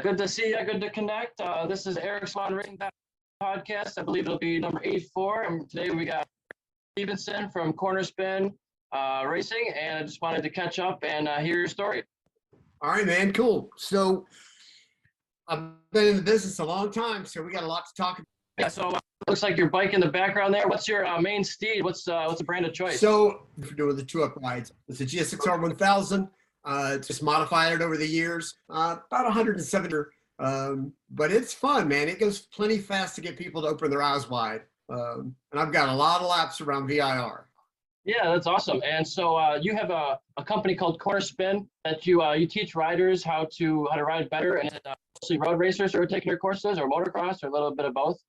good to see you. Good to connect. This is Eric Swahn Racing Podcast. I believe it'll be number 84. And today we got Stevenson from Cornerspin Racing. And I just wanted to catch up and hear your story. All right, man. Cool. So I've been in the business a long time, so we got a lot to talk about. Yeah, so looks like your bike in the background there. What's your main steed? What's the brand of choice? So we're doing the two-up rides. It's a GSXR 1000. Just modified it over the years, about 170. But it's fun, man. It goes plenty fast to get people to open their eyes wide. And I've got a lot of laps around VIR. Yeah, that's awesome. And so you have a company called Cornerspin that you teach riders how to ride better, and it's mostly road racers who are taking your courses, or motocross, or a little bit of both.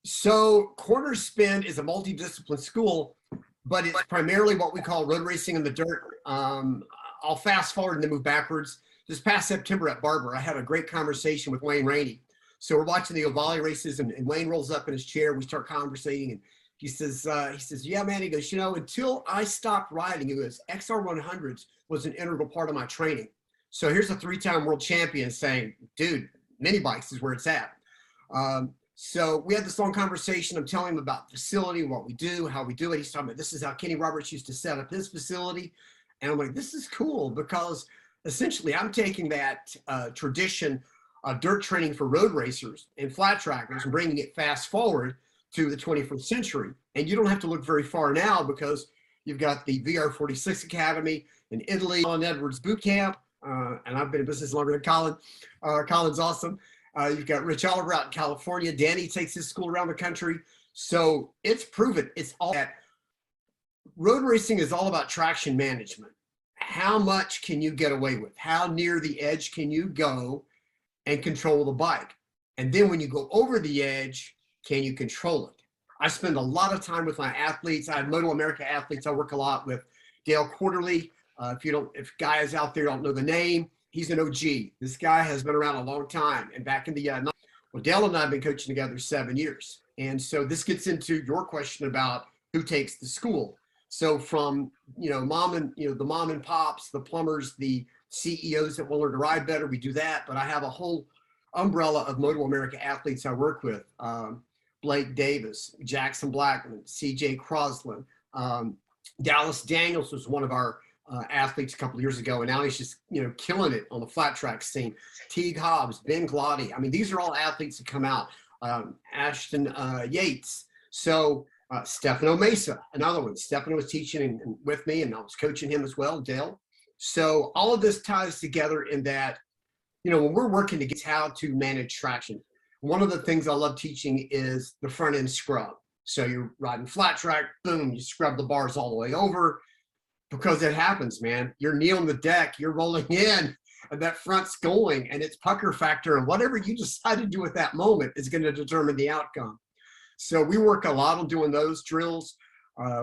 So Cornerspin is a multidiscipline school, but it's primarily what we call road racing in the dirt. I'll fast forward and then move backwards. This past September at Barber, I had a great conversation with Wayne Rainey. So we're watching the Ovalle races, and Wayne rolls up in his chair. We start conversating, and he says, yeah, man. He goes, until I stopped riding, he goes, XR 100s was an integral part of my training. So here's a 3-time world champion saying, dude, mini bikes is where it's at. So we had this long conversation. I'm telling him about the facility, what we do, how we do it. He's talking about this is how Kenny Roberts used to set up his facility. And I'm like, this is cool, because essentially I'm taking that tradition of dirt training for road racers and flat trackers and bringing it fast forward to the 21st century. And you don't have to look very far now, because you've got the VR46 Academy in Italy, Colin Edwards boot camp. And I've been in business longer than Colin. Colin's awesome. You've got Rich Oliver out in California. Danny takes his school around the country. So it's proven. It's all that. Road racing is all about traction management. How much can you get away with? How near the edge can you go and control the bike? And then when you go over the edge, can you control it? I spend a lot of time with my athletes. I have Moto America athletes. I work a lot with Dale Quarterly. If guys out there don't know the name, he's an OG. This guy has been around a long time. And back in the well, Dale and I have been coaching together 7 years. And so this gets into your question about who takes the school. So from, the mom and pops, the plumbers, the CEOs that want to learn to ride better, we do that. But I have a whole umbrella of Moto America athletes I work with. Blake Davis, Jackson Blackman, CJ Croslin, Dallas Daniels was one of our athletes a couple of years ago, and now he's just, killing it on the flat track scene. Teague Hobbs, Ben Glotty. I mean, these are all athletes that come out. Ashton Yates. So Stefano Mesa, another one. Stefano was teaching with me, and I was coaching him as well, Dale. So all of this ties together in that, when we're working to get how to manage traction, one of the things I love teaching is the front end scrub. So you're riding flat track, boom, you scrub the bars all the way over, because it happens, man. You're kneeling the deck, you're rolling in, and that front's going, and it's pucker factor, and whatever you decide to do at that moment is going to determine the outcome. So we work a lot on doing those drills.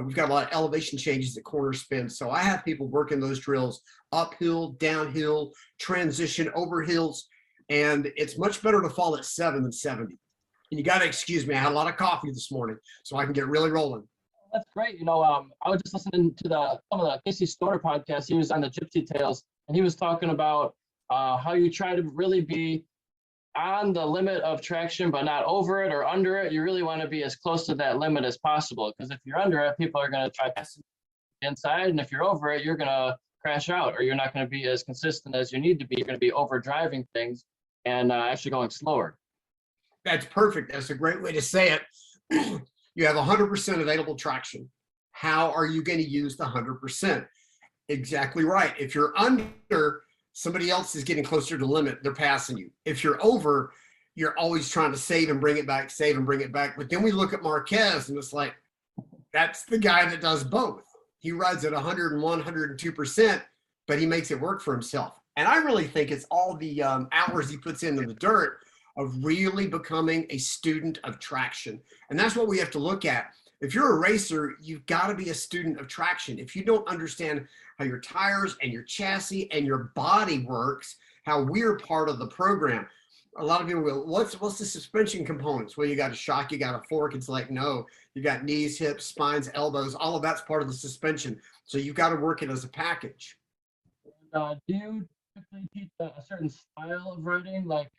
We've got a lot of elevation changes at Cornerspin. So I have people working those drills uphill, downhill, transition, over hills. And it's much better to fall at 7 than 70. And you got to excuse me. I had a lot of coffee this morning, so I can get really rolling. That's great. I was just listening to some of the Casey Stoner podcast. He was on the Gypsy Tales, and he was talking about how you try to really be on the limit of traction, but not over it or under it. You really want to be as close to that limit as possible, because if you're under it, people are going to try to pass inside, and if you're over it, you're going to crash out, or you're not going to be as consistent as you need to be. You're going to be over driving things and actually going slower. That's perfect. That's a great way to say it. You have 100% available traction. How are you going to use the 100%? Exactly right. If you're under, somebody else is getting closer to the limit. They're passing you. If you're over, you're always trying to save and bring it back, save and bring it back. But then we look at Marquez, and it's like, that's the guy that does both. He rides at 101, 102%, but he makes it work for himself. And I really think it's all the hours he puts into the dirt of really becoming a student of traction. And that's what we have to look at. If you're a racer, you've got to be a student of traction. If you don't understand how your tires and your chassis and your body works, how we're part of the program. A lot of people go, what's the suspension components? Well, you got a shock, you got a fork. It's like, no, you got knees, hips, spines, elbows, all of that's part of the suspension. So you've got to work it as a package. Do you typically teach a certain style of riding, like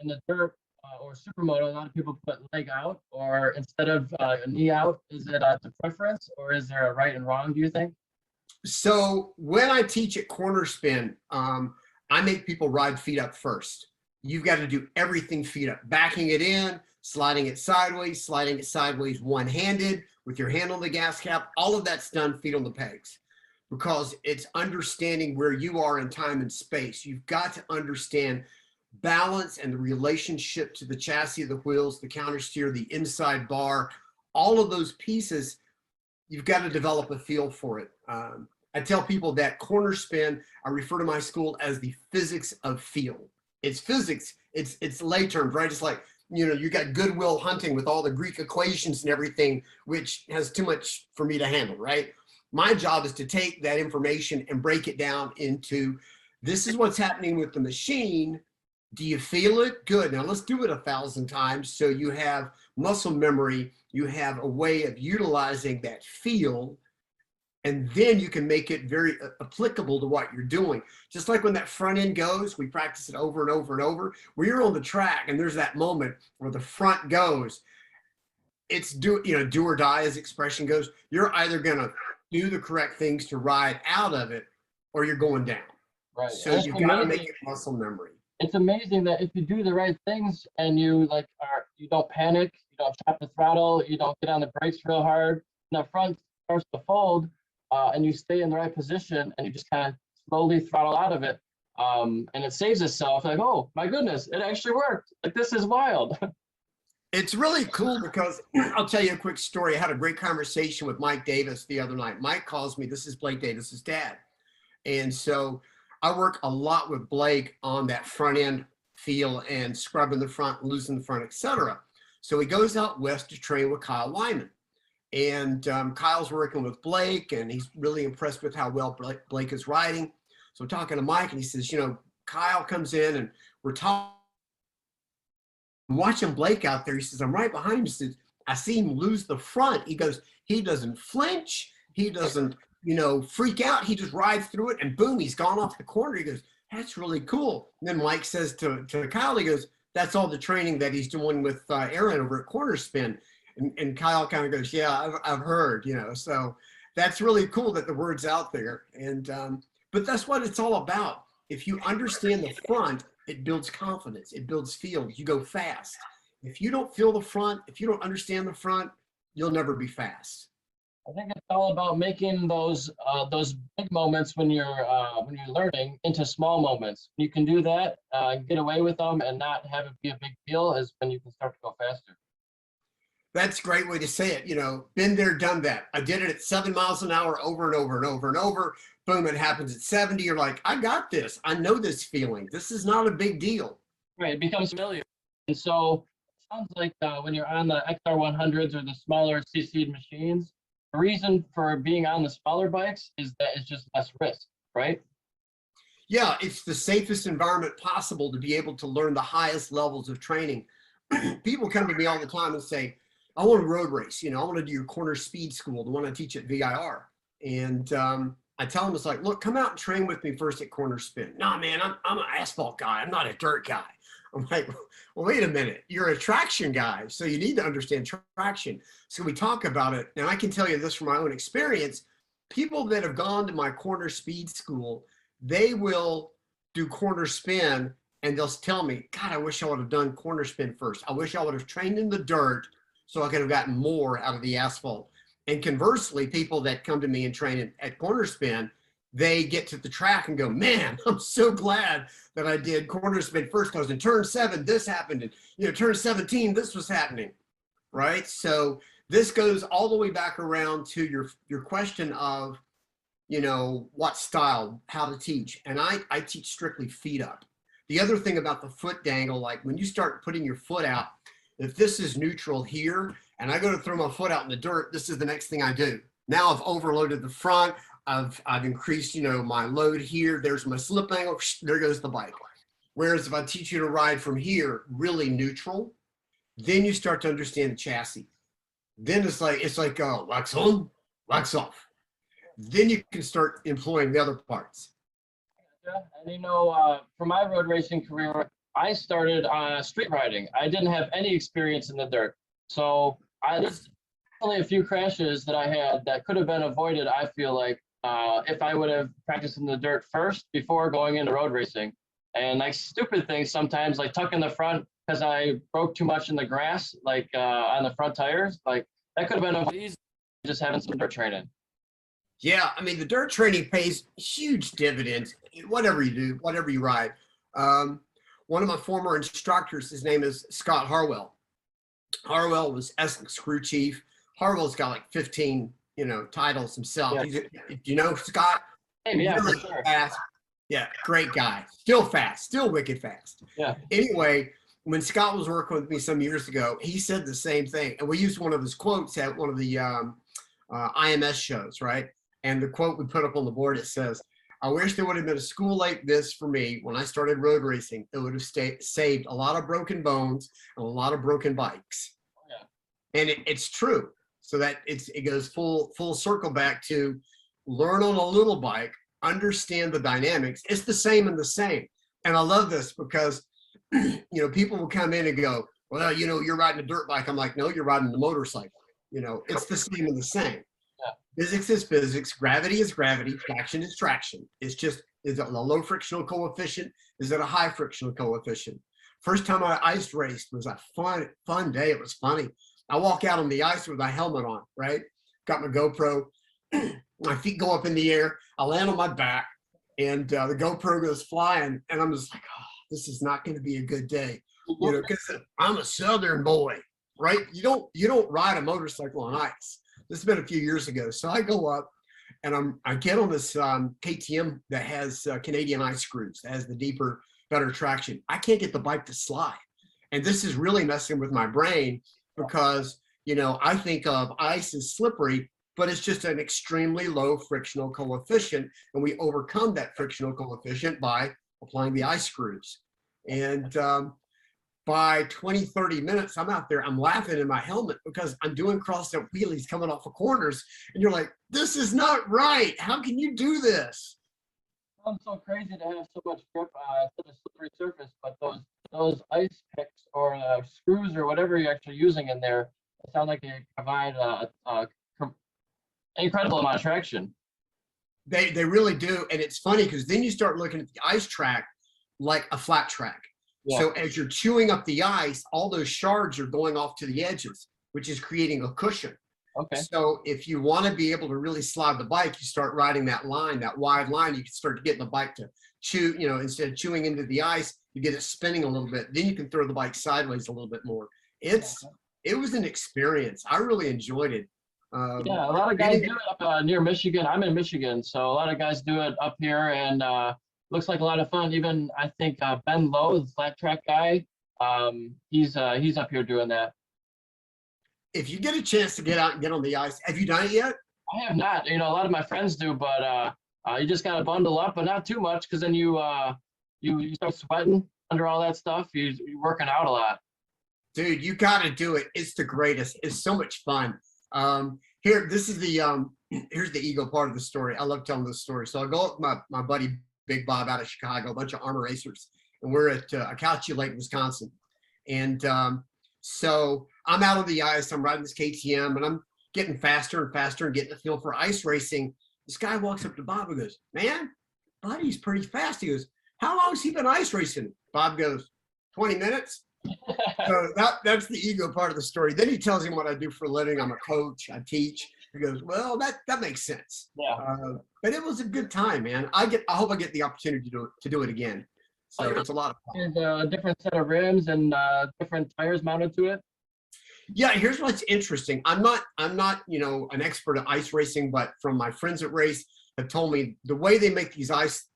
in the dirt or supermoto, a lot of people put leg out, or instead of knee out. Is it a preference, or is there a right and wrong, do you think? So when I teach at Cornerspin, I make people ride feet up first. You've got to do everything feet up, backing it in, sliding it sideways one-handed with your hand on the gas cap. All of that's done feet on the pegs, because it's understanding where you are in time and space. You've got to understand balance and the relationship to the chassis, the wheels, the counter steer, the inside bar, all of those pieces. You've got to develop a feel for it. I tell people that Cornerspin, I refer to my school as the physics of feel. It's physics, it's lay terms, right? It's like, you know, you got Goodwill Hunting with all the Greek equations and everything, which has too much for me to handle, right? My job is to take that information and break it down into, this is what's happening with the machine. Do you feel it? Good. Now let's do it 1,000 times. So you have muscle memory, you have a way of utilizing that feel, and then you can make it very applicable to what you're doing. Just like when that front end goes, we practice it over and over and over. When you're on the track and there's that moment where the front goes, it's do or die, as expression goes. You're either gonna do the correct things to ride out of it, or you're going down. Right. So you've got to make it muscle memory. It's amazing that if you do the right things and you you don't panic, you don't chop the throttle, you don't get on the brakes real hard, and the front starts to fold, and you stay in the right position and you just kind of slowly throttle out of it, and it saves itself. Like, oh my goodness, it actually worked. Like, this is wild. It's really cool because I'll tell you a quick story. I had a great conversation with Mike Davis the other night. Mike calls me. This is Blake Davis's dad. And so I work a lot with Blake on that front end feel and scrubbing the front, losing the front, etc. So he goes out west to train with Kyle Lyman. And Kyle's working with Blake, and he's really impressed with how well Blake is riding. So I'm talking to Mike, and he says, you know, Kyle comes in and we're talking. I'm watching Blake out there. He says, I'm right behind him. He says, I see him lose the front. He goes, he doesn't flinch. He doesn't, you know, freak out. He just rides through it, and boom, he's gone off the corner. He goes, that's really cool. And then Mike says to Kyle, he goes, that's all the training that he's doing with Aaron over at Cornerspin. And Kyle kind of goes, yeah, I've heard, you know. So that's really cool that the word's out there. And but that's what it's all about. If you understand the front, it builds confidence. It builds feel. You go fast. If you don't feel the front, if you don't understand the front, you'll never be fast. I think it's all about making those big moments when you're learning into small moments. You can do that, get away with them, and not have it be a big deal, is when you can start to go faster. That's a great way to say it. You know, been there, done that. I did it at 7 miles an hour over and over and over and over. Boom, it happens at 70. You're like, I got this. I know this feeling. This is not a big deal. Right, it becomes familiar. And so it sounds like when you're on the XR100s or the smaller CC machines, the reason for being on the smaller bikes is that it's just less risk, right? Yeah, it's the safest environment possible to be able to learn the highest levels of training. People come to me all the time and say, I want to road race. You know, I want to do your corner speed school, the one I teach at VIR. And I tell them, it's like, look, come out and train with me first at Cornerspin. Nah, man, I'm an asphalt guy. I'm not a dirt guy. I'm like, well, wait a minute. You're a traction guy, so you need to understand traction. So we talk about it. And I can tell you this from my own experience. People that have gone to my corner speed school, they will do Cornerspin, and they'll tell me, God, I wish I would have done Cornerspin first. I wish I would have trained in the dirt so I could have gotten more out of the asphalt. And conversely, people that come to me and train at Cornerspin, they get to the track and go, man, I'm so glad that I did Cornerspin first, because in turn 7, this happened. And, you know, turn 17, this was happening, right? So this goes all the way back around to your question of, you know, what style, how to teach. And I teach strictly feet up. The other thing about the foot dangle, like when you start putting your foot out, if this is neutral here and I go to throw my foot out in the dirt, this is the next thing I do. Now I've overloaded the front. I've increased, you know, my load here. There's my slip angle. There goes the bike. Whereas if I teach you to ride from here, really neutral, then you start to understand the chassis. Then it's like wax on, wax off. Then you can start employing the other parts. Yeah, and for my road racing career, I started street riding. I didn't have any experience in the dirt, so there's only a few crashes that I had that could have been avoided. I feel like if I would have practiced in the dirt first before going into road racing, and like stupid things sometimes, like tucking the front because I broke too much in the grass, like on the front tires, like that could have been avoided easy just having some dirt training. Yeah, I mean, the dirt training pays huge dividends, whatever you do, whatever you ride. One of my former instructors, his name is Scott Harwell. Harwell was Essex crew chief. Harwell's got like 15, titles himself. Yeah. You know Scott? Yeah, Really for sure. fast. Yeah, great guy. Still fast, still wicked fast. Yeah. Anyway, when Scott was working with me some years ago, he said the same thing. And we used one of his quotes at one of the IMS shows, right? And the quote we put up on the board, it says, "I wish there would have been a school like this for me when I started road racing. It would have saved a lot of broken bones and a lot of broken bikes." Yeah. And it's true. So that it goes full circle back to learn on a little bike, understand the dynamics. It's the same and the same. And I love this because people will come in and go, "Well, you're riding a dirt bike." I'm like, "No, you're riding the motorcycle." It's the same and the same. Physics is physics, gravity is gravity, traction is traction. It's just, is it a low frictional coefficient? Is it a high frictional coefficient? First time I ice raced was a fun day. It was funny. I walk out on the ice with my helmet on, right? Got my GoPro, my feet go up in the air, I land on my back, and the GoPro goes flying, and I'm just like, oh, this is not going to be a good day, because I'm a Southern boy, right? You don't ride a motorcycle on ice. This has been a few years ago. So I go up and I get on this KTM that has Canadian ice screws, that has the deeper, better traction. I can't get the bike to slide. And this is really messing with my brain because, I think of ice as slippery, but it's just an extremely low frictional coefficient. And we overcome that frictional coefficient by applying the ice screws. And by 20, 30 minutes, I'm out there, I'm laughing in my helmet because I'm doing cross-step wheelies coming off of corners. And you're like, this is not right. How can you do this? It's so crazy to have so much grip on such a slippery surface, but those ice picks or screws or whatever you're actually using in there, it sounds like they provide an incredible amount of traction. They really do. And it's funny because then you start looking at the ice track like a flat track. Yeah. So as you're chewing up the ice, all those shards are going off to the edges, which is creating a cushion. Okay. So if you want to be able to really slide the bike, you start riding that line, that wide line. You can start getting the bike to chew, instead of chewing into the ice, you get it spinning a little bit. Then you can throw the bike sideways a little bit more. It was an experience. I really enjoyed it. Yeah, a lot of guys do it up near Michigan. I'm in Michigan, so a lot of guys do it up here, and looks like a lot of fun. Even I think Ben Lowe, the flat track guy, he's up here doing that. If you get a chance to get out and get on the ice, have you done it yet? I have not. A lot of my friends do, but you just gotta bundle up, but not too much, because then you start sweating under all that stuff. You're working out a lot. Dude, you gotta do it. It's the greatest. It's so much fun. Here, this is the here's the ego part of the story. I love telling this story. So I go up with my buddy Big Bob out of Chicago, a bunch of armor racers, and we're at Acacia Lake, Wisconsin. And so I'm out on the ice, I'm riding this KTM, and I'm getting faster and faster and getting a feel for ice racing. This guy walks up to Bob and goes, "Man, buddy's pretty fast." He goes, "How long has he been ice racing?" Bob goes, 20 minutes. So that's the ego part of the story. Then he tells him what I do for a living. I'm a coach, I teach. He goes, "Well, that makes sense." Yeah. But it was a good time, man. I hope I get the opportunity to do it again. So it's a lot of fun. There's a different set of rims and different tires mounted to it. Yeah, here's what's interesting. I'm not an expert at ice racing, but from my friends that race have told me the way they make these ice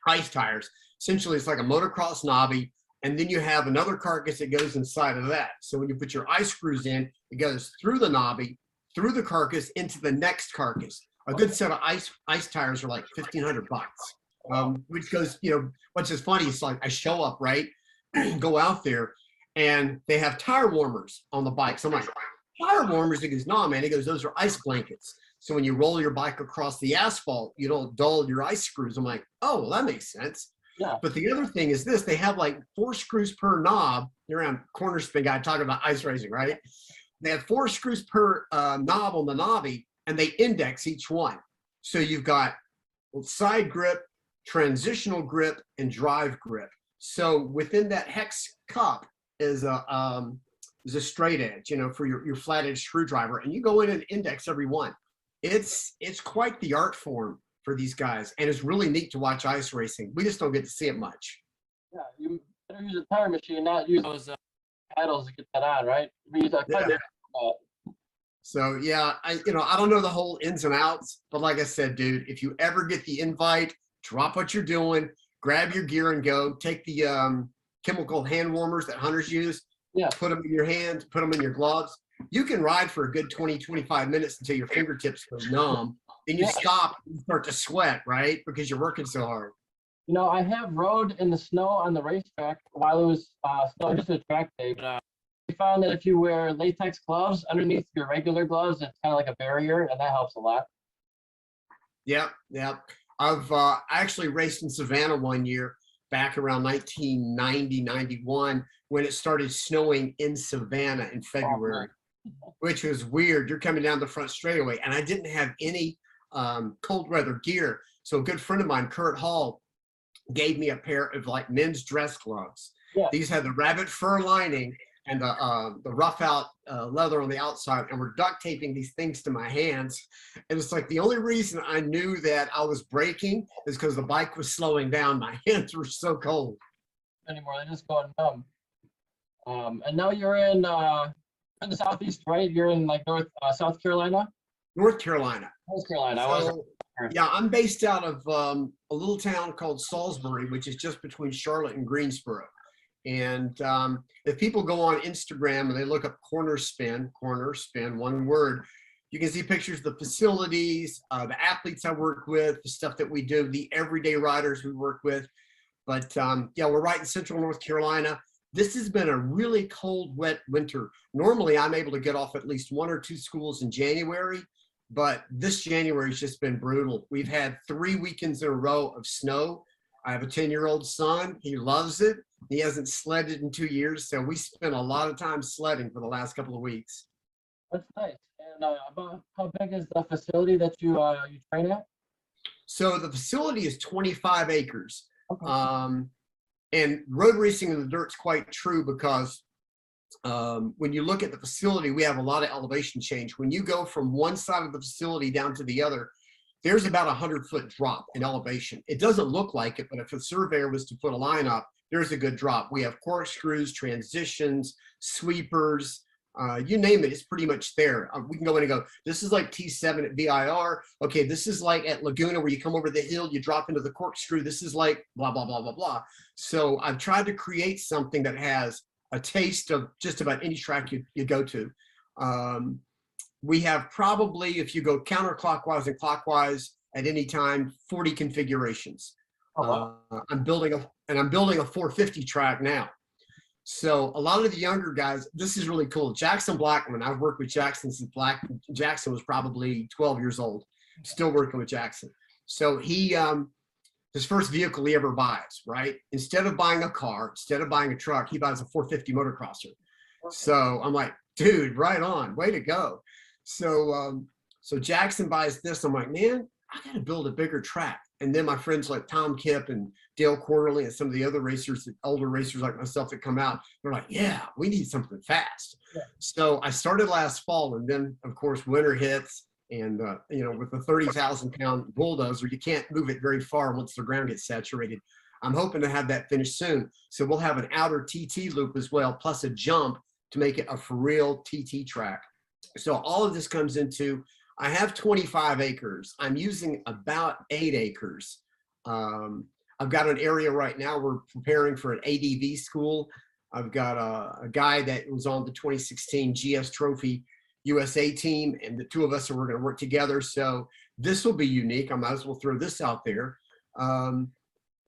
tires, essentially it's like a motocross knobby, and then you have another carcass that goes inside of that. So when you put your ice screws in, it goes through the knobby, through the carcass, into the next carcass. A good set of ice tires are like $1,500. Which goes, what's just funny is like I show up, right, go out there, and they have tire warmers on the bike. So I'm like, tire warmers? He goes, "No, man." He goes, "Those are ice blankets." So when you roll your bike across the asphalt, you don't dull your ice screws. I'm like, oh, well, that makes sense. Yeah. But the other thing is this, they have like 4 screws per knob. You're on Cornerspin guy talking about ice racing, right? They have 4 screws per knob on the knobby, and they index each one. So you've got side grip, transitional grip, and drive grip. So within that hex cup is a straight edge, you know, for your flat edge screwdriver, and you go in and index every one. It's quite the art form for these guys, and it's really neat to watch ice racing. We just don't get to see it much. Yeah, you better use a tire machine, not use those paddles to get that on, right? We use a Yeah. So yeah, I don't know the whole ins and outs, but like I said, dude, if you ever get the invite, drop what you're doing, grab your gear and go. Take the chemical hand warmers that hunters use. Yeah. Put them in your hands, put them in your gloves. You can ride for a good 20, 25 minutes until your fingertips go numb. Then you stop and start to sweat, right? Because you're working so hard. You know, I have rode in the snow on the racetrack while it was snow, just a track day. But we found that if you wear latex gloves underneath your regular gloves, it's kind of like a barrier, and that helps a lot. Yep. I've actually raced in Savannah one year back around 1990, 91, when it started snowing in Savannah in February, which was weird. You're coming down the front straightaway, and I didn't have any cold weather gear. So a good friend of mine, Kurt Hall, gave me a pair of like men's dress gloves. Yeah. These had the rabbit fur lining and the rough out leather on the outside, and we're duct taping these things to my hands. And it's like the only reason I knew that I was braking is because the bike was slowing down. My hands were so cold. Anymore, they just go numb. And now you're in the southeast, right? You're in like South Carolina. North Carolina. North Carolina. So, yeah, I'm based out of a little town called Salisbury, which is just between Charlotte and Greensboro. And if people go on Instagram and they look up Cornerspin, one word, you can see pictures of the facilities, the athletes I work with, the stuff that we do, the everyday riders we work with. But yeah, we're right in central North Carolina. This has been a really cold, wet winter. Normally, I'm able to get off at least 1 or 2 schools in January, but this January has just been brutal. We've had 3 weekends in a row of snow. I have a 10-year-old son. He loves it. He hasn't sledded in 2 years, so we spent a lot of time sledding for the last couple of weeks. That's nice. And about how big is the facility that you train at? So the facility is 25 acres. Okay. And road racing in the dirt's quite true because when you look at the facility, we have a lot of elevation change. When you go from one side of the facility down to the other, there's about 100-foot drop in elevation. It doesn't look like it, but if a surveyor was to put a line up, there's a good drop. We have corkscrews, transitions, sweepers, you name it, it's pretty much there. We can go in and go, this is like T7 at VIR. Okay, this is like at Laguna where you come over the hill, you drop into the corkscrew. This is like blah, blah, blah, blah, blah. So I've tried to create something that has a taste of just about any track you go to. We have probably, if you go counterclockwise and clockwise at any time, 40 configurations. I'm building a 450 track now. So a lot of the younger guys, this is really cool. Jackson Blackman, I've worked with Jackson since Jackson was probably 12 years old, still working with Jackson. So he, his first vehicle he ever buys, right? Instead of buying a car, instead of buying a truck, he buys a 450 motocrosser. So I'm like, dude, right on, way to go. So, so Jackson buys this. I'm like, man, I got to build a bigger track. And then my friends like Tom Kipp and Dale Quarterly and some of the other racers, older racers like myself that come out, they're like, yeah, we need something fast. Yeah. So I started last fall, and then of course winter hits, and you know, with a 30,000-pound bulldozer, you can't move it very far once the ground gets saturated. I'm hoping to have that finished soon. So we'll have an outer TT loop as well, plus a jump to make it a for real TT track. So all of this comes into, I have 25 acres. I'm using about 8 acres. I've got an area right now, we're preparing for an ADV school. I've got a guy that was on the 2016 GS Trophy USA team, and the two of us are going to work together. So this will be unique. I might as well throw this out there.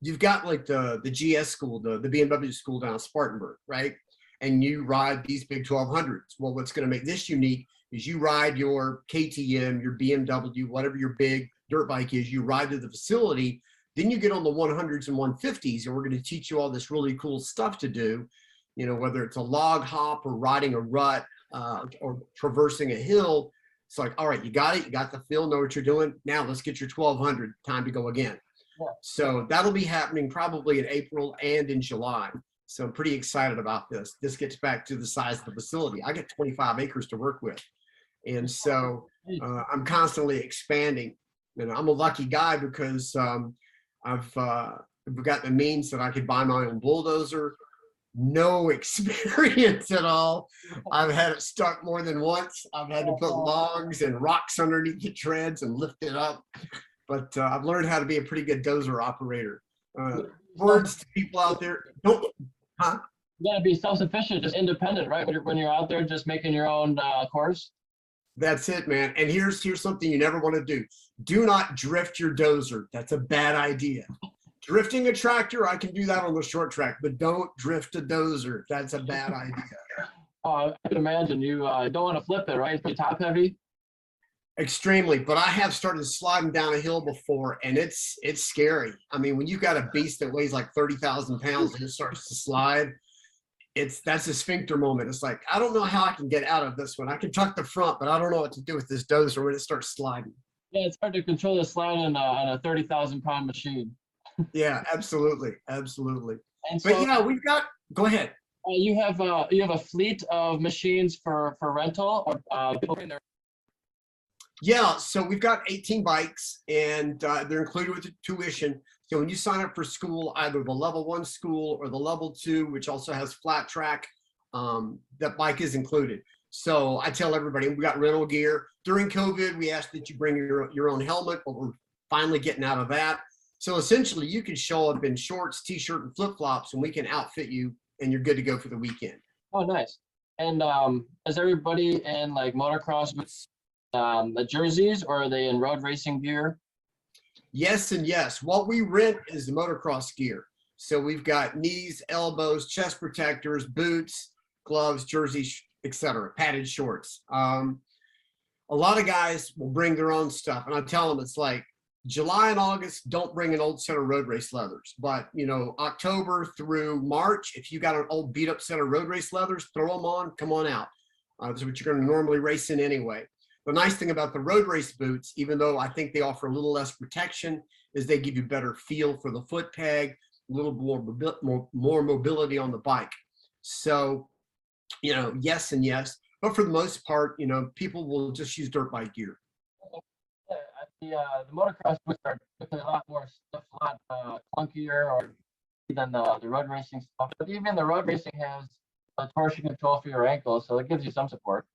You've got like the GS school, the BMW school down in Spartanburg, right? And you ride these big 1200s. Well, what's going to make this unique is you ride your KTM, your BMW, whatever your big dirt bike is, you ride to the facility, then you get on the 100s and 150s, and we're going to teach you all this really cool stuff to do, you know, whether it's a log hop or riding a rut or traversing a hill. It's like, all right, you got it, you got the feel, know what you're doing. Now let's get your 1200, time to go again. Yeah. So that'll be happening probably in April and in July. So I'm pretty excited about this. This gets back to the size of the facility. I get 25 acres to work with. And so I'm constantly expanding. And I'm a lucky guy because I've got the means that I could buy my own bulldozer. No experience at all. I've had it stuck more than once. I've had to put logs and rocks underneath the treads and lift it up. But I've learned how to be a pretty good dozer operator. Words to people out there, don't, huh? You gotta be self-sufficient, just independent, right? When you're out there just making your own course. That's it, man. And here's something you never want to do. Do not drift your dozer. That's a bad idea. Drifting a tractor, I can do that on the short track, but don't drift a dozer. That's a bad idea. I can imagine you don't want to flip it, right? It's pretty top heavy. Extremely, but I have started sliding down a hill before, and it's scary. I mean, when you've got a beast that weighs like 30,000 pounds and it starts to slide, that's a sphincter moment. It's like, I don't know how I can get out of this one. I can tuck the front, but I don't know what to do with this dozer when it starts sliding. Yeah, it's hard to control the slide on a 30,000 pound machine. Yeah, absolutely, absolutely. And so, but yeah, we've got. Go ahead. You have a fleet of machines for rental, or people in there. Yeah, so we've got 18 bikes, and they're included with the tuition. So when you sign up for school, either the level 1 school or the level 2, which also has flat track, that bike is included. So I tell everybody, we got rental gear. During COVID, we asked that you bring your own helmet, but we're finally getting out of that. So essentially, you can show up in shorts, t-shirt, and flip-flops, and we can outfit you, and you're good to go for the weekend. Oh, nice. And is everybody in like motocross with the jerseys, or are they in road racing gear? Yes and yes. What we rent is the motocross gear. So we've got knees, elbows, chest protectors, boots, gloves, jerseys, etc., padded shorts. A lot of guys will bring their own stuff, and I tell them it's like July and August, don't bring an old set of road race leathers. But you know, October through March, if you got an old beat up set of road race leathers, throw them on, come on out. That's what you're going to normally race in anyway. The nice thing about the road race boots, even though I think they offer a little less protection, is they give you better feel for the foot peg, a little more mobility on the bike. So, you know, yes and yes. But for the most part, you know, people will just use dirt bike gear. The motocross boots are a lot more stuff, a lot clunkier or than the road racing stuff. But even the road racing has a torsion control for your ankle, so it gives you some support.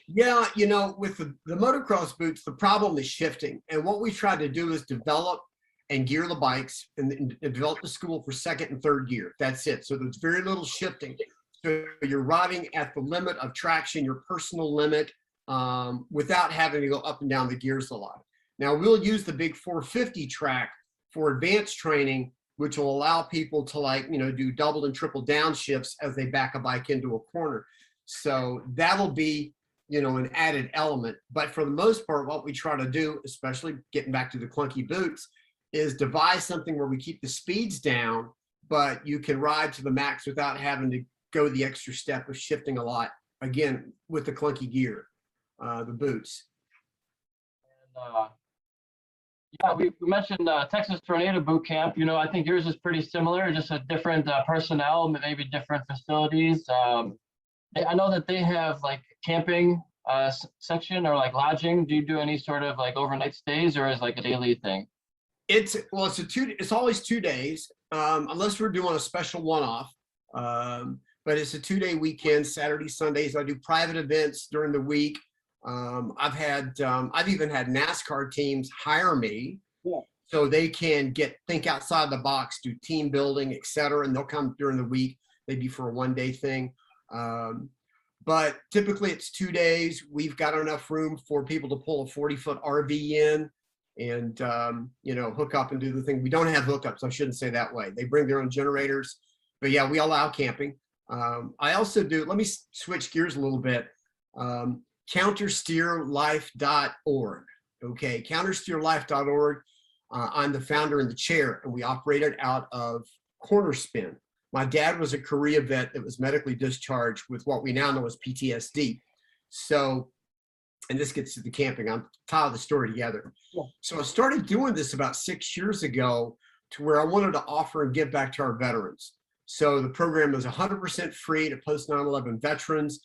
Yeah, you know, with the motocross boots, the problem is shifting. And what we try to do is develop and gear the bikes and develop the school for second and third gear. That's it. So there's very little shifting. So you're riding at the limit of traction, your personal limit, without having to go up and down the gears a lot. Now, we'll use the big 450 track for advanced training, which will allow people to, like, you know, do double and triple downshifts as they back a bike into a corner. So that'll be, you know, an added element. But for the most part, what we try to do, especially getting back to the clunky boots, is devise something where we keep the speeds down, but you can ride to the max without having to go the extra step of shifting a lot, again, with the clunky gear, the boots. And, yeah, we mentioned Texas Tornado Boot Camp. You know, I think yours is pretty similar, just a different personnel, maybe different facilities. I know that they have like camping section or like lodging. Do you do any sort of like overnight stays, or is like a daily thing? It's always 2 days, unless we're doing a special one-off. But it's a 2-day weekend, Saturday, Sundays. I do private events during the week. I've even had NASCAR teams hire me, so they can think outside the box, do team building, etc. And they'll come during the week, maybe for a 1-day thing. But typically it's 2 days. We've got enough room for people to pull a 40-foot RV in and, you know, hook up and do the thing. We don't have hookups. I shouldn't say that way. They bring their own generators, but yeah, we allow camping. I also do, let me switch gears a little bit. countersteerlife.org. Okay, countersteerlife.org. I'm the founder and the chair, and we operate it out of Cornerspin. My dad was a Korea vet that was medically discharged with what we now know as PTSD. So, and this gets to the camping. I'm tying the story together. Yeah. So I started doing this about 6 years ago to where I wanted to offer and give back to our veterans. So the program is 100% free to post 9/11 veterans.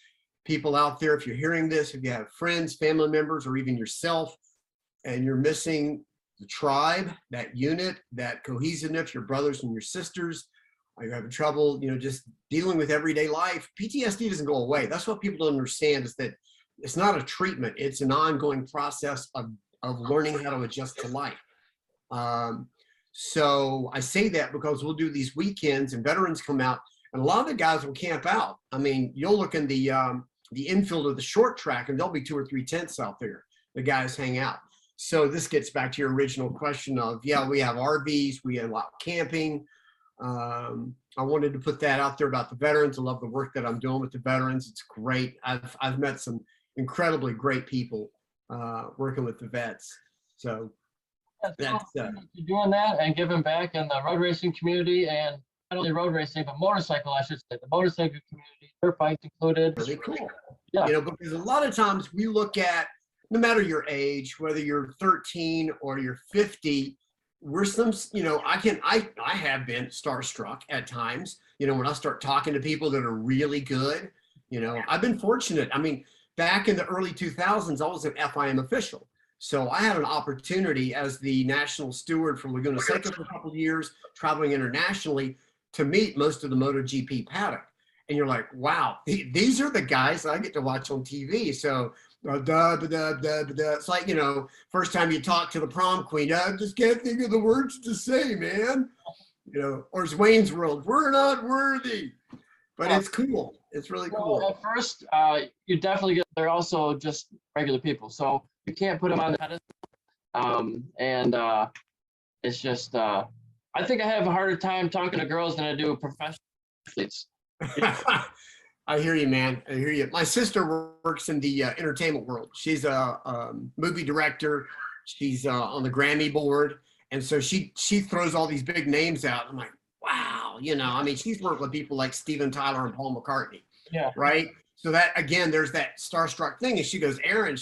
People out there, if you're hearing this, if you have friends, family members, or even yourself, and you're missing the tribe, that unit, that cohesiveness, your brothers and your sisters, or you're having trouble, just dealing with everyday life, PTSD doesn't go away. That's what people don't understand, is that it's not a treatment. It's an ongoing process of learning how to adjust to life. So I say that because we'll do these weekends and veterans come out, and a lot of the guys will camp out. I mean, you'll look in the infield of the short track and there'll be 2 or 3 tents out there. The guys hang out. So this gets back to your original question of, yeah, we have RVs, we have a lot of camping. I wanted to put that out there about the veterans. I love the work that I'm doing with the veterans. It's great. I've met some incredibly great people working with the vets. So that's you're doing that and giving back in the road racing community, and not only road racing, but motorcycle, I should say, the motorcycle community, dirt bikes included. really cool. Yeah. Because a lot of times we look at, no matter your age, whether you're 13 or you're 50, we're I have been starstruck at times, when I start talking to people that are really good. I've been fortunate. I mean, back in the early 2000s, I was an FIM official. So I had an opportunity as the national steward for Laguna Seca for a couple of years, traveling internationally, to meet most of the MotoGP paddock. And you're like, wow, these are the guys that I get to watch on TV. So it's like, first time you talk to the prom queen, I just can't think of the words to say, man. Or it's Wayne's World, we're not worthy. But it's cool. It's really cool. Well, at first, you definitely they're also just regular people. So you can't put them on the pedestal. It's just, I think I have a harder time talking to girls than I do professional athletes. I hear you, man. I hear you. My sister works in the entertainment world. She's a movie director. She's on the Grammy board. And so she throws all these big names out. I'm like, wow, I mean, she's worked with people like Steven Tyler and Paul McCartney. Yeah. Right. So that, again, there's that starstruck thing. And she goes, Aaron,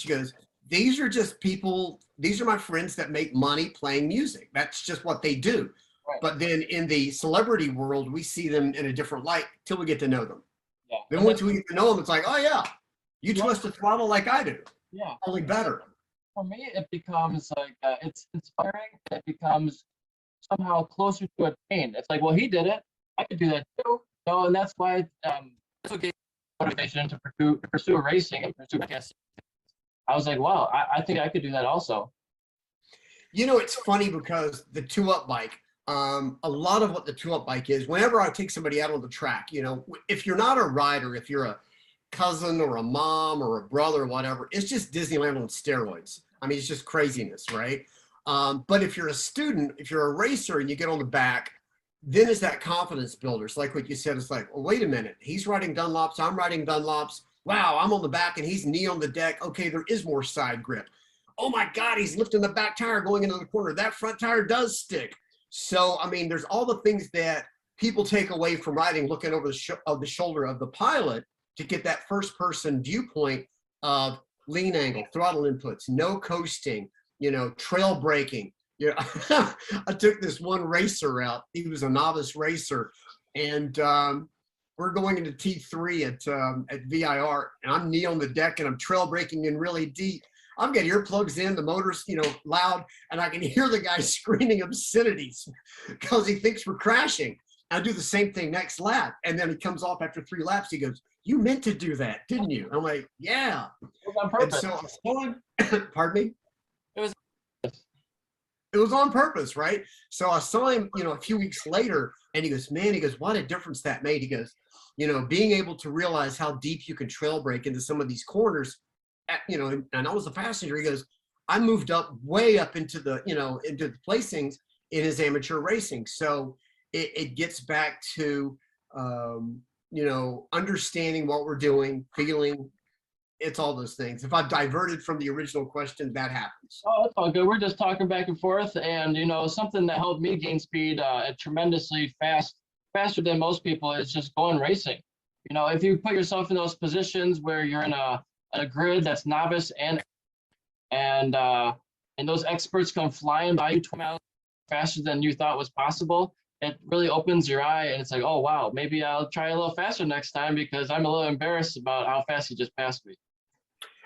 these are just people, these are my friends that make money playing music. That's just what they do. Right. But then in the celebrity world, we see them in a different light till we get to know them. Yeah. Then once we get to know them, it's like, oh yeah, you twist the throttle like I do. Yeah. Only better. For me, it becomes like, it's inspiring. It becomes somehow closer to a pain. It's like, well, he did it. I could do that too. And that's why it's okay motivation to pursue racing and pursue podcasting. I was like, wow, I think I could do that also. It's funny because the 2-Up bike, a lot of what the 2-Up bike is, whenever I take somebody out on the track, if you're not a rider, if you're a cousin or a mom or a brother or whatever, it's just Disneyland on steroids. I mean, it's just craziness, right? But if you're a student, if you're a racer and you get on the back, then it's that confidence builder. It's like what you said. It's like, well, wait a minute. He's riding Dunlops. I'm riding Dunlops. Wow, I'm on the back and he's knee on the deck. Okay, there is more side grip. Oh my God, he's lifting the back tire going into the corner. That front tire does stick. So, I mean, there's all the things that people take away from riding, looking over the shoulder of the pilot to get that first person viewpoint of lean angle, throttle inputs, no coasting, trail braking. I took this one racer out. He was a novice racer, and we're going into T3 at VIR, and I'm knee on the deck, and I'm trail braking in really deep. I've got earplugs in, the motor's loud, and I can hear the guy screaming obscenities because he thinks we're crashing. I do the same thing next lap, and then he comes off after 3 laps. He goes, "You meant to do that, didn't you?" I'm like, "Yeah." It was on purpose. And so I saw him. Pardon me. It was on purpose, right? So I saw him, a few weeks later, and he goes, "Man," he goes, "what a difference that made." He goes, being able to realize how deep you can trail brake into some of these corners, and I was a passenger. He goes, "I moved up way up into the, into the placings in his amateur racing." So it gets back to, understanding what we're doing, feeling. it's all those things. If I've diverted from the original question, that happens. Oh, it's all good. We're just talking back and forth, and something that helped me gain speed tremendously faster than most people is just going racing. If you put yourself in those positions where you're in a grid that's novice and those experts come flying by you 20 miles faster than you thought was possible, it really opens your eye, and it's like, oh wow, maybe I'll try a little faster next time because I'm a little embarrassed about how fast he just passed me.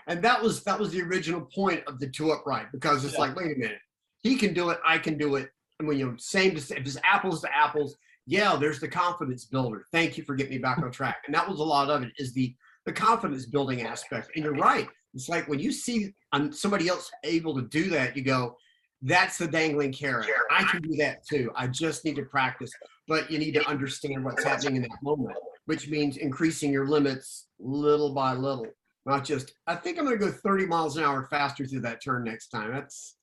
And that was the original point of the 2-up ride, because it's like, wait a minute, he can do it, I can do it. And when same to same, if it's apples to apples, yeah, there's the confidence builder. Thank you for getting me back on track. And that was a lot of it, is the confidence building aspect. And you're right. It's like when you see somebody else able to do that, you go, that's the dangling carrot. I can do that too. I just need to practice. But you need to understand what's happening in that moment, which means increasing your limits little by little. Not just, I think I'm going to go 30 miles an hour faster through that turn next time. It's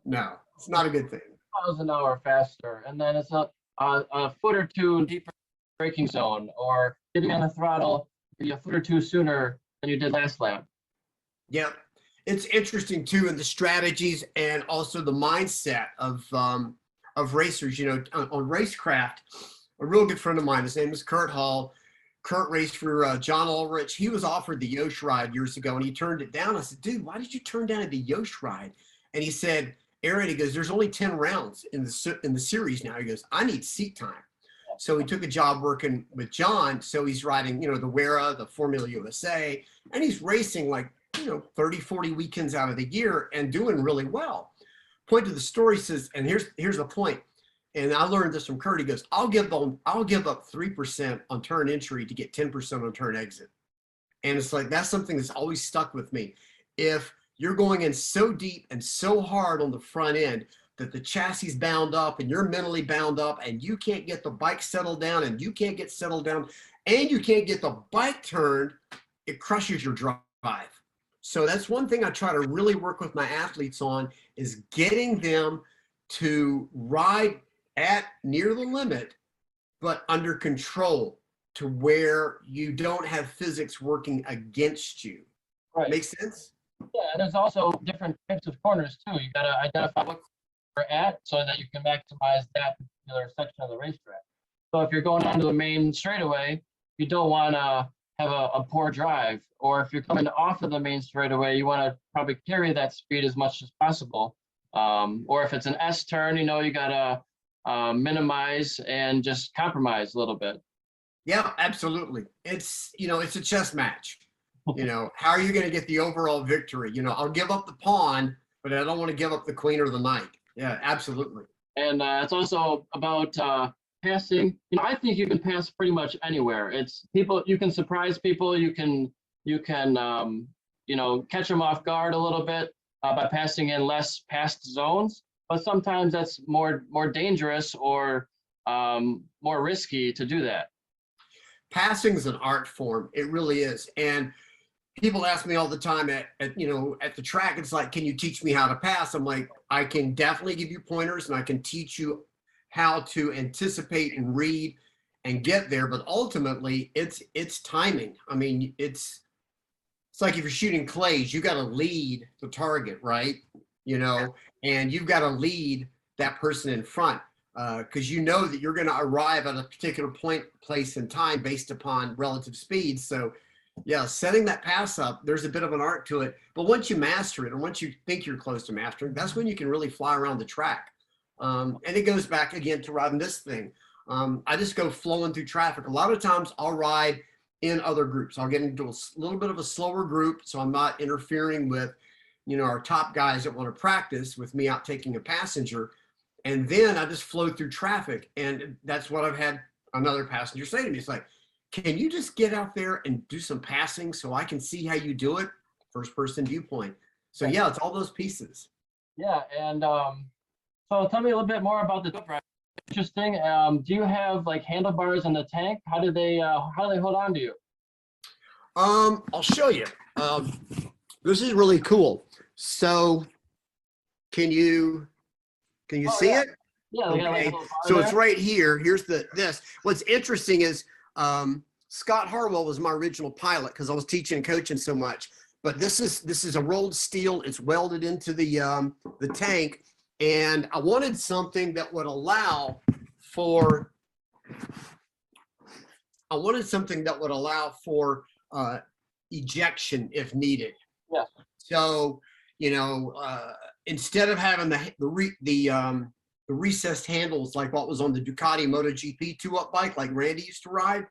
not a good thing. Miles an hour faster. And then it's a foot or two deeper braking zone, or getting on the throttle maybe a foot or two sooner than you did last lap. Yeah. It's interesting too, in the strategies and also the mindset of racers. On Racecraft, a real good friend of mine, his name is Kurt Hall. Kurt raced for John Ulrich. He was offered the Yosh ride years ago, and he turned it down. I said, dude, why did you turn down the Yosh ride? And he said, Aaron, he goes, there's only 10 rounds in the series now. He goes, I need seat time. So he took a job working with John. So he's riding, the Wera, the Formula USA, and he's racing like, 30, 40 weekends out of the year and doing really well. Point to the story says, and here's the point. And I learned this from Kurt. He goes, I'll give up 3% on turn entry to get 10% on turn exit. And it's like, that's something that's always stuck with me. If you're going in so deep and so hard on the front end that the chassis is bound up and you're mentally bound up and you can't get the bike settled down and you can't get settled down and you can't get the bike turned, it crushes your drive. So that's one thing I try to really work with my athletes on, is getting them to ride at near the limit, but under control, to where you don't have physics working against you. Right. Make sense? Yeah, there's also different types of corners too. You got to identify what you're at so that you can maximize that particular section of the racetrack. So if you're going onto the main straightaway, you don't want to have a poor drive. Or if you're coming off of the main straightaway, you want to probably carry that speed as much as possible. Or if it's an S turn, you got to minimize and just compromise a little bit. Yeah, absolutely. It's a chess match. How are you going to get the overall victory? I'll give up the pawn, but I don't want to give up the queen or the knight. Yeah, absolutely. And it's also about passing. I think you can pass pretty much anywhere. It's people, you can surprise people. You can catch them off guard a little bit by passing in less passed zones. But sometimes that's more dangerous or more risky to do that. Passing is an art form. It really is. And people ask me all the time at the track, it's like, can you teach me how to pass? I'm like, I can definitely give you pointers and I can teach you how to anticipate and read and get there. But ultimately it's timing. I mean, it's like if you're shooting clays, you got to lead the target, right? And you've got to lead that person in front. Because you know that you're going to arrive at a particular point, place, and time based upon relative speed. So, yeah, setting that pass up, there's a bit of an art to it. But once you master it, or once you think you're close to mastering, that's when you can really fly around the track. And it goes back again to riding this thing. I just go flowing through traffic. A lot of times I'll ride in other groups. I'll get into a little bit of a slower group, so I'm not interfering with, our top guys that want to practice with me out taking a passenger. And then I just flow through traffic. And that's what I've had another passenger say to me. It's like, can you just get out there and do some passing so I can see how you do it? First person viewpoint. So yeah, it's all those pieces. Yeah. And so tell me a little bit more about the dope ride. Interesting. Do you have like handlebars in the tank? How do they hold on to you? I'll show you. This is really cool. So can you see it? Yeah. Okay. So it's right here. Here's this. What's interesting is Scott Harwell was my original pilot because I was teaching and coaching so much. but this is a rolled steel. It's welded into the tank, and I wanted something that would allow for ejection if needed. Yeah. So, instead of having the recessed handles like what was on the Ducati MotoGP 2-up bike like Randy used to ride,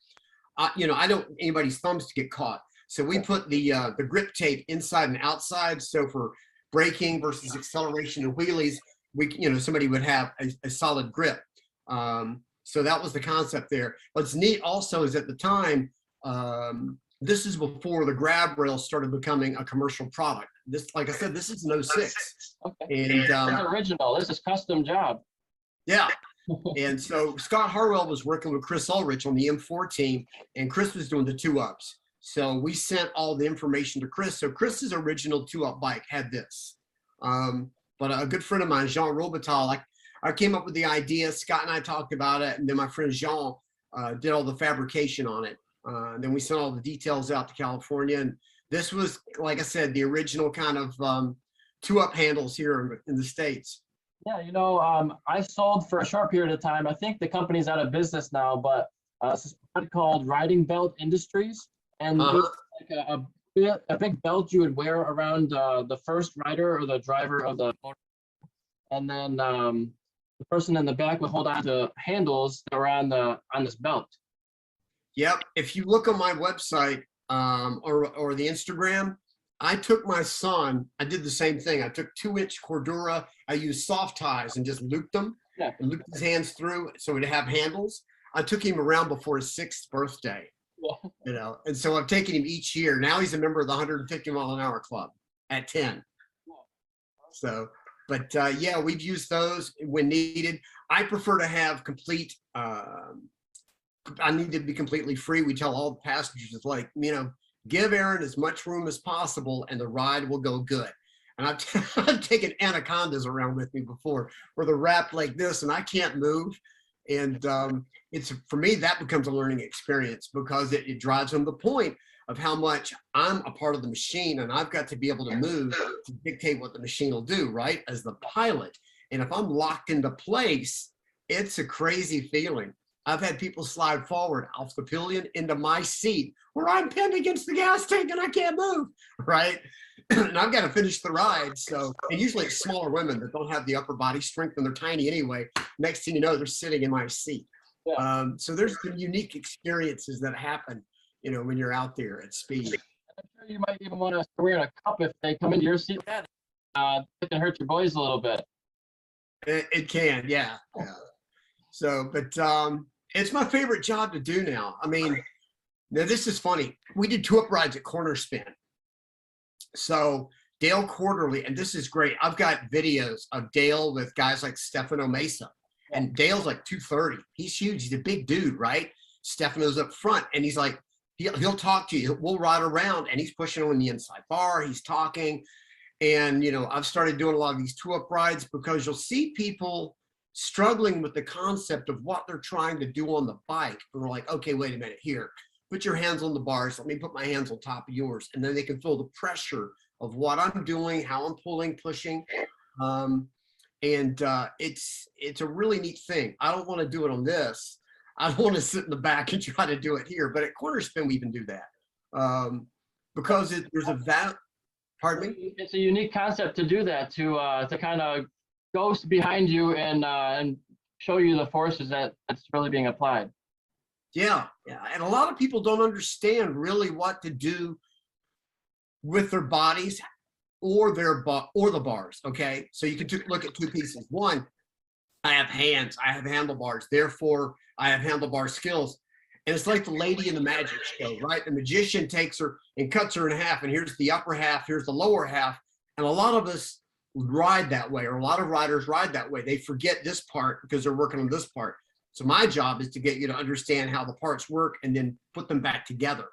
I don't want anybody's thumbs to get caught. So we put the grip tape inside and outside. So for braking versus acceleration and wheelies, somebody would have a solid grip. So that was the concept there. What's neat also is at the time, this is before the grab rail started becoming a commercial product. This, like I said, this is an 06. Okay. And This is original. This is custom job. yeah. And so Scott Harwell was working with Chris Ulrich on the M4 team, and Chris was doing the 2-ups. So we sent all the information to Chris. So Chris's original 2-up bike had this. But a good friend of mine, Jean Robital, I came up with the idea. Scott and I talked about it, and then my friend Jean did all the fabrication on it. Then we sent all the details out to California, and this was, like I said, the original kind of 2-up handles here in the States. Yeah, I sold for a short period of time. I think the company's out of business now, but it's called Riding Belt Industries, and it's like a big belt you would wear around the first rider or the driver of the motor, and then the person in the back would hold on to handles that were on this belt. Yep. If you look on my website or the Instagram, I took my son, I did the same thing. I took 2-inch Cordura. I used soft ties and just looped them and looped his hands through so it'd have handles. I took him around before his 6th birthday, and so I've taken him each year. Now he's a member of the 150 mile an hour club at 10. So, but yeah, we've used those when needed. I prefer to have complete, I need to be completely free. We tell all the passengers, it's like, give Aaron as much room as possible and the ride will go good. And I've taken anacondas around with me before where they're wrapped like this and I can't move. And it's, for me, that becomes a learning experience because it drives home the point of how much I'm a part of the machine and I've got to be able to move to dictate what the machine will do, right? As the pilot. And if I'm locked into place, it's a crazy feeling. I've had people slide forward off the pillion into my seat where I'm pinned against the gas tank and I can't move, right? And I've got to finish the ride. So, and usually it's smaller women that don't have the upper body strength and they're tiny anyway. Next thing you know, they're sitting in my seat. Yeah. So there's some unique experiences that happen, when you're out there at speed. I'm sure you might even want to wear a cup if they come into your seat. It can hurt your boys a little bit. It can, yeah. So, but it's my favorite job to do now. I mean, now this is funny. We did 2-up rides at Cornerspin. So Dale Quarterly, and this is great. I've got videos of Dale with guys like Stefano Mesa. And Dale's like 230. He's huge. He's a big dude, right? Stefano's up front, and he's like, he'll talk to you. We'll ride around, and he's pushing on the inside bar. He's talking. And, I've started doing a lot of these 2-up rides because you'll see people struggling with the concept of what they're trying to do on the bike. And we're like, okay, wait a minute here. Put your hands on the bars. Let me put my hands on top of yours. And then they can feel the pressure of what I'm doing, how I'm pulling, pushing. And it's a really neat thing. I don't want to do it on this. I don't want to sit in the back and try to do it here. But at Cornerspin, we can do that because there's a pardon me? It's a unique concept to do that, to kind of go behind you and show you the forces that's really being applied. Yeah. And a lot of people don't understand really what to do with their bodies or the bars. Okay, so you can look at 2 pieces. One, I have hands, I have handlebars, therefore I have handlebar skills. And it's like the lady in the magic show, right? The magician takes her and cuts her in half, and here's the upper half, here's the lower half. And a lot of us ride that way, or a lot of riders ride that way. They forget this part because they're working on this part. So my job is to get you to understand how the parts work and then put them back together.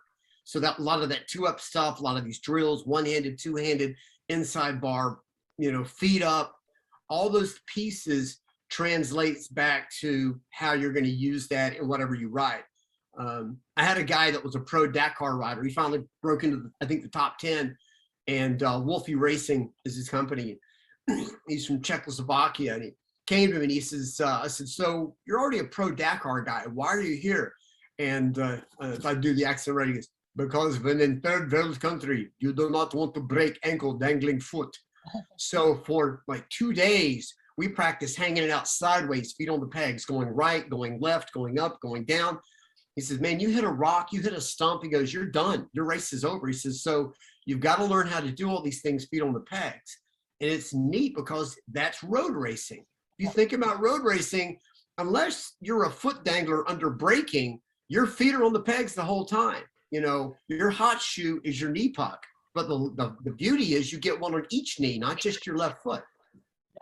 So that a lot of that 2-up stuff, a lot of these drills, one-handed, two-handed, inside bar, feet up, all those pieces translates back to how you're going to use that in whatever you ride. I had a guy that was a pro Dakar rider. He finally broke into, I think, the top 10. and Wolfie Racing is his company. He's from Czechoslovakia, and he came to me and he says, I said, so you're already a pro Dakar guy. Why are you here? And if I do the accent right, he goes, because when in third world country, you do not want to break ankle dangling foot. So for like 2 days, we practiced hanging it out sideways, feet on the pegs, going right, going left, going up, going down. He says, man, you hit a rock, you hit a stump. He goes, you're done. Your race is over. He says, so you've got to learn how to do all these things, feet on the pegs. And it's neat because that's road racing. If you think about road racing, unless you're a foot dangler under braking, your feet are on the pegs the whole time. You know, your hot shoe is your knee puck. But the beauty is you get one on each knee, not just your left foot.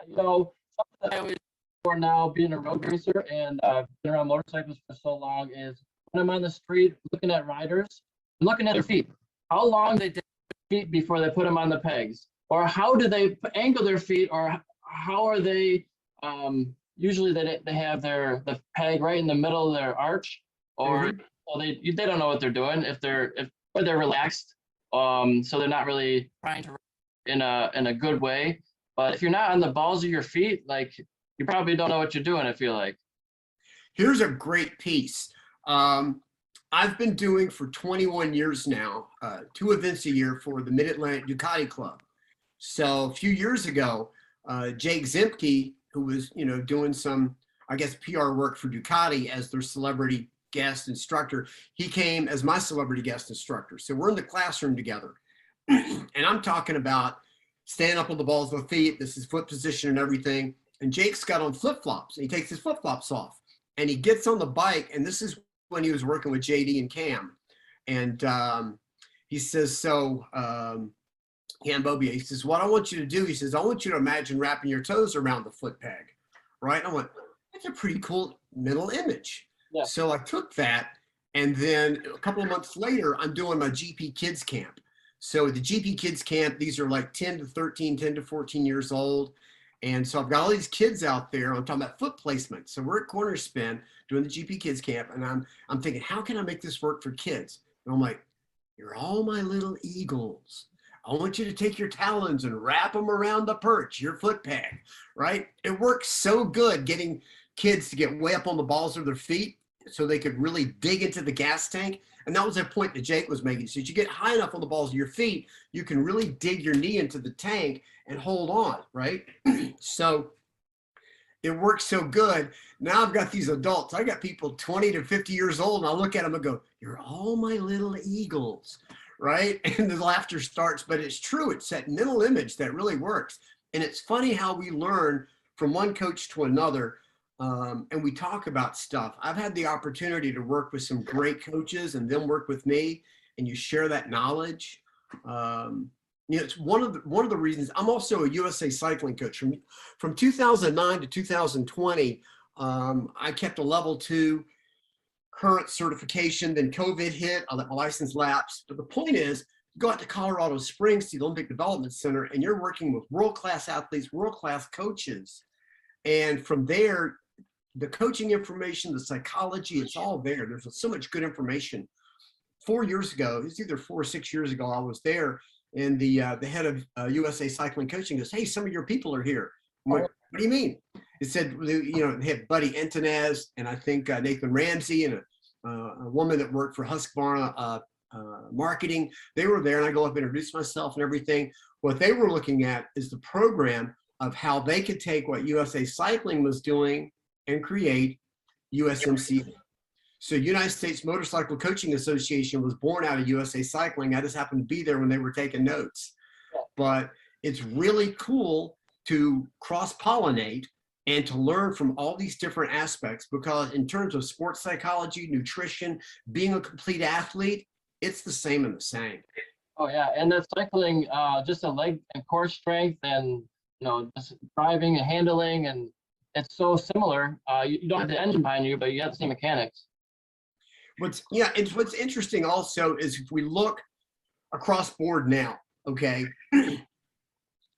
You know, something that I always for now being a road racer and been around motorcycles for so long is when I'm on the street looking at riders, looking at their feet. How long they take their feet before they put them on the pegs? Or how do they angle their feet? Or how are they, usually they have the peg right in the middle of their arch, or well, they don't know what they're doing if they're relaxed, so they're not really trying to in a good way. But if you're not on the balls of your feet, like you probably don't know what you're doing. I feel like. Here's a great piece. I've been doing for 21 years now, 2 events a year for the Mid-Atlantic Ducati Club. So a few years ago, Jake Zimke, who was doing some, I guess, PR work for Ducati as their celebrity guest instructor, he came as my celebrity guest instructor. So we're in the classroom together, and I'm talking about standing up on the balls of the feet. This is foot position and everything. And Jake's got on flip-flops. He takes his flip-flops off, and he gets on the bike. And this is when he was working with JD and Cam. And he says, so Cam Bobia, he says, what I want you to do, he says, I want you to imagine wrapping your toes around the foot peg, right? I went, that's a pretty cool mental image. Yeah. So I took that, and then a couple of months later, I'm doing my GP Kids Camp. So the GP Kids Camp, these are like 10 to 13, 10 to 14 years old. And so I've got all these kids out there. I'm talking about foot placement. So we're at Cornerspin doing the GP Kids Camp, and I'm thinking, how can I make this work for kids? And I'm like, you're all my little eagles. I want you to take your talons and wrap them around the perch, your foot peg, right? It works so good getting kids to get way up on the balls of their feet so they could really dig into the gas tank. And that was a point that Jake was making. So as you get high enough on the balls of your feet, you can really dig your knee into the tank and hold on, right? So it works so good. Now I've got these adults. I got people 20 to 50 years old, and I look at them and go, you're all my little eagles, right? And the laughter starts, but it's true. It's that mental image that really works. And it's funny how we learn from one coach to another. And we talk about stuff. I've had the opportunity to work with some great coaches and them work with me, and you share that knowledge. It's one of the reasons. I'm also a USA cycling coach. From 2009 to 2020, I kept a level 2 current certification. Then COVID hit. I let my license lapse. But the point is, you go out to Colorado Springs to the Olympic Development Center, and you're working with world-class athletes, world-class coaches. And from there, the coaching information, the psychology, it's all there. There's so much good information. 4 years ago, it was either 4 or 6 years ago, I was there, and the head of USA Cycling Coaching goes, hey, some of your people are here. I'm like, what do you mean? It said, they had Buddy Antonez, and I think Nathan Ramsey, and a woman that worked for Husqvarna marketing. They were there, and I go up and introduce myself and everything. What they were looking at is the program of how they could take what USA Cycling was doing and create USMC. So United States Motorcycle Coaching Association was born out of USA Cycling. I just happened to be there when they were taking notes. But it's really cool to cross-pollinate and to learn from all these different aspects, because in terms of sports psychology, nutrition, being a complete athlete, it's the same and the same. Oh yeah, and the cycling, just a leg and core strength, and just driving and handling, and it's so similar. You don't have the engine behind you, but you have the same mechanics. What's interesting also is if we look across board now, okay,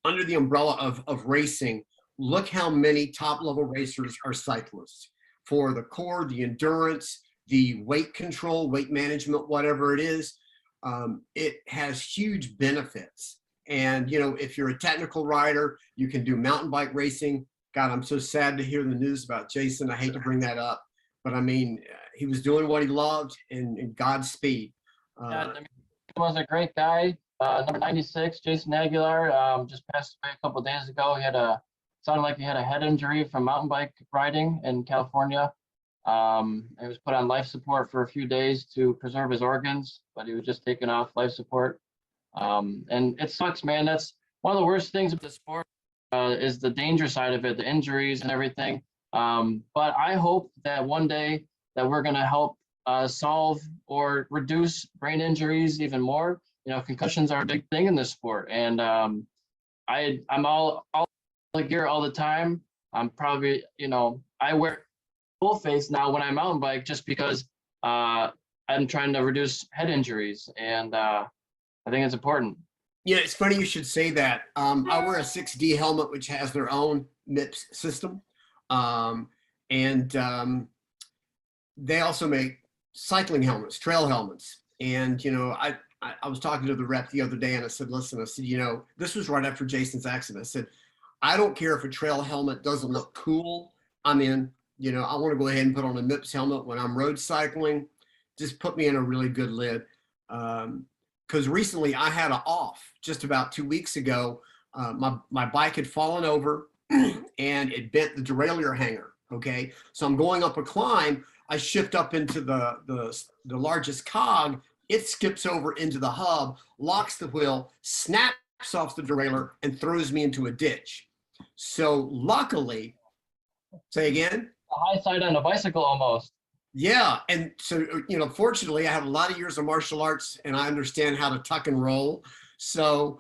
under the umbrella of racing, look how many top level racers are cyclists. For the core, the endurance, the weight control, weight management, whatever it is, it has huge benefits. And, you know, if you're a technical rider, you can do mountain bike racing. God, I'm so sad to hear the news about Jason. I hate to bring that up, but I mean, he was doing what he loved, and Godspeed. Yeah, I mean, he was a great guy. Number 96, Jason Aguilar, just passed away a couple of days ago. Sounded like he had a head injury from mountain bike riding in California. He was put on life support for a few days to preserve his organs, but he was just taken off life support. And it sucks, man. That's one of the worst things with the sport, is the danger side of it, the injuries and everything. But I hope that one day that we're going to help solve or reduce brain injuries even more. You know, concussions are a big thing in this sport, and I'm all the gear all the time. I'm probably, you know, I wear full face now when I mountain bike just because I'm trying to reduce head injuries, and I think it's important. Yeah, it's funny you should say that. I wear a 6D helmet, which has their own MIPS system. And they also make cycling helmets, trail helmets. And, you know, I was talking to the rep the other day, and I said, listen, I said, you know, this was right after Jason's accident. I said, I don't care if a trail helmet doesn't look cool. I'm in. You know, I want to go ahead and put on a MIPS helmet when I'm road cycling. Just put me in a really good lid. Because recently I had an off just about 2 weeks ago. My bike had fallen over and it bent the derailleur hanger. Okay, so I'm going up a climb. I shift up into the largest cog. It skips over into the hub, locks the wheel, snaps off the derailleur, and throws me into a ditch. So luckily, say again? A high side on a bicycle almost. Yeah, and so, you know, fortunately, I have a lot of years of martial arts, and I understand how to tuck and roll. So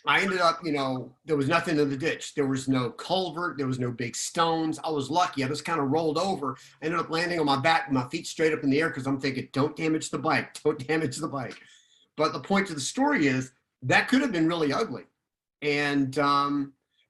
I ended up, you know, there was nothing in the ditch. There was no culvert. There was no big stones. I was lucky. I just kind of rolled over. I ended up landing on my back, my feet straight up in the air, because I'm thinking, don't damage the bike. Don't damage the bike. But the point of the story is that could have been really ugly. And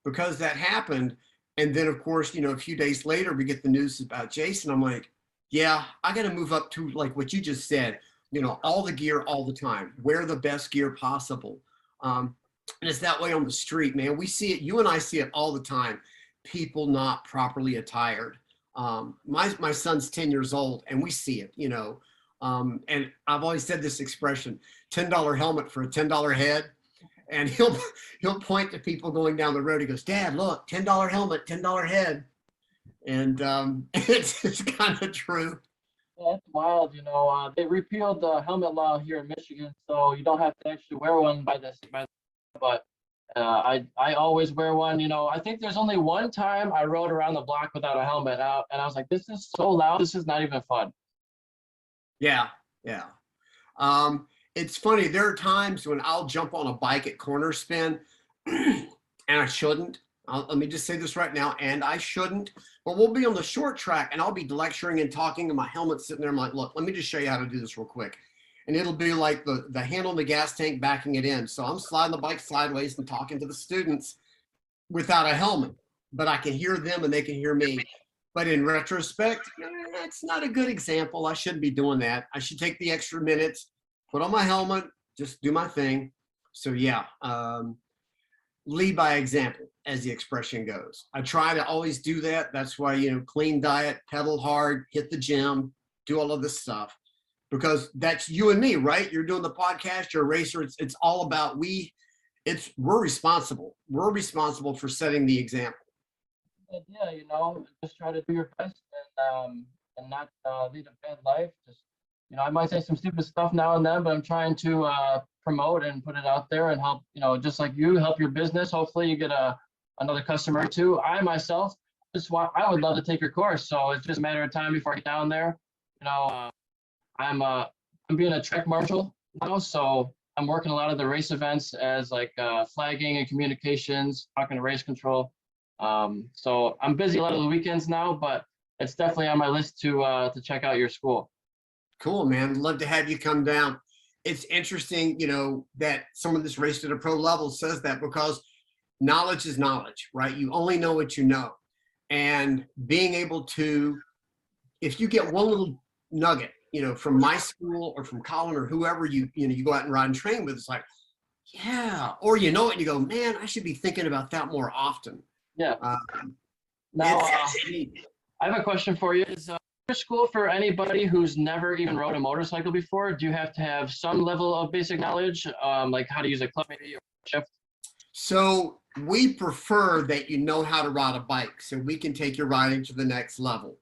because that happened, and then, of course, you know, a few days later, we get the news about Jason. I'm like, yeah, I got to move up to, like what you just said, you know, all the gear all the time. Wear the best gear possible. And it's that way on the street, man. We see it. You and I see it all the time. People not properly attired. My son's 10 years old, and we see it, you know. And I've always said this expression, $10 helmet for a $10 head. And he'll point to people going down the road. He goes, Dad, look, $10 helmet, $10 head. And it's kind of true. Yeah, it's wild, you know. They repealed the helmet law here in Michigan, so you don't have to actually wear one but I always wear one. You know, I think there's only one time I rode around the block without a helmet out, and I was like, this is so loud. This is not even fun. Yeah, yeah. It's funny. There are times when I'll jump on a bike at Cornerspin, and I shouldn't. Let me just say this right now, and I shouldn't. But we'll be on the short track, and I'll be lecturing and talking, and my helmet's sitting there. I'm like, look, let me just show you how to do this real quick. And it'll be like the handle on the gas tank backing it in. So I'm sliding the bike sideways and talking to the students without a helmet, but I can hear them and they can hear me. But in retrospect, that's not a good example. I shouldn't be doing that. I should take the extra minutes, put on my helmet, just do my thing. So yeah, lead by example, as the expression goes. I try to always do that. That's why, you know, clean diet, pedal hard, hit the gym, do all of this stuff, because that's you and me, right? You're doing the podcast, you're a racer. It's all about we're responsible. We're responsible for setting the example. Yeah, you know, just try to do your best and not lead a bad life. Just, you know, I might say some stupid stuff now and then, but I'm trying to promote and put it out there and help, you know, just like you help your business. Hopefully you get another customer or two. I myself I would love to take your course. So it's just a matter of time before I get down there. You know, I'm being a track marshal now, so I'm working a lot of the race events as like flagging and communications, talking to race control. So I'm busy a lot of the weekends now, but it's definitely on my list to check out your school. Cool, man. Love to have you come down. It's interesting, you know, that someone that's raced at a pro level says that, because knowledge is knowledge, right? You only know what you know. And being able to, if you get one little nugget, you know, from my school or from Colin or whoever you go out and ride and train with, it's like, Yeah. Or you know it and you go, man, I should be thinking about that more often. Yeah. Uh, Now, it's neat. I have a question for you. Is there school for anybody who's never even rode a motorcycle before? Do you have to have some level of basic knowledge, like how to use a clutch maybe or shift? So we prefer that you know how to ride a bike so we can take your riding to the next level.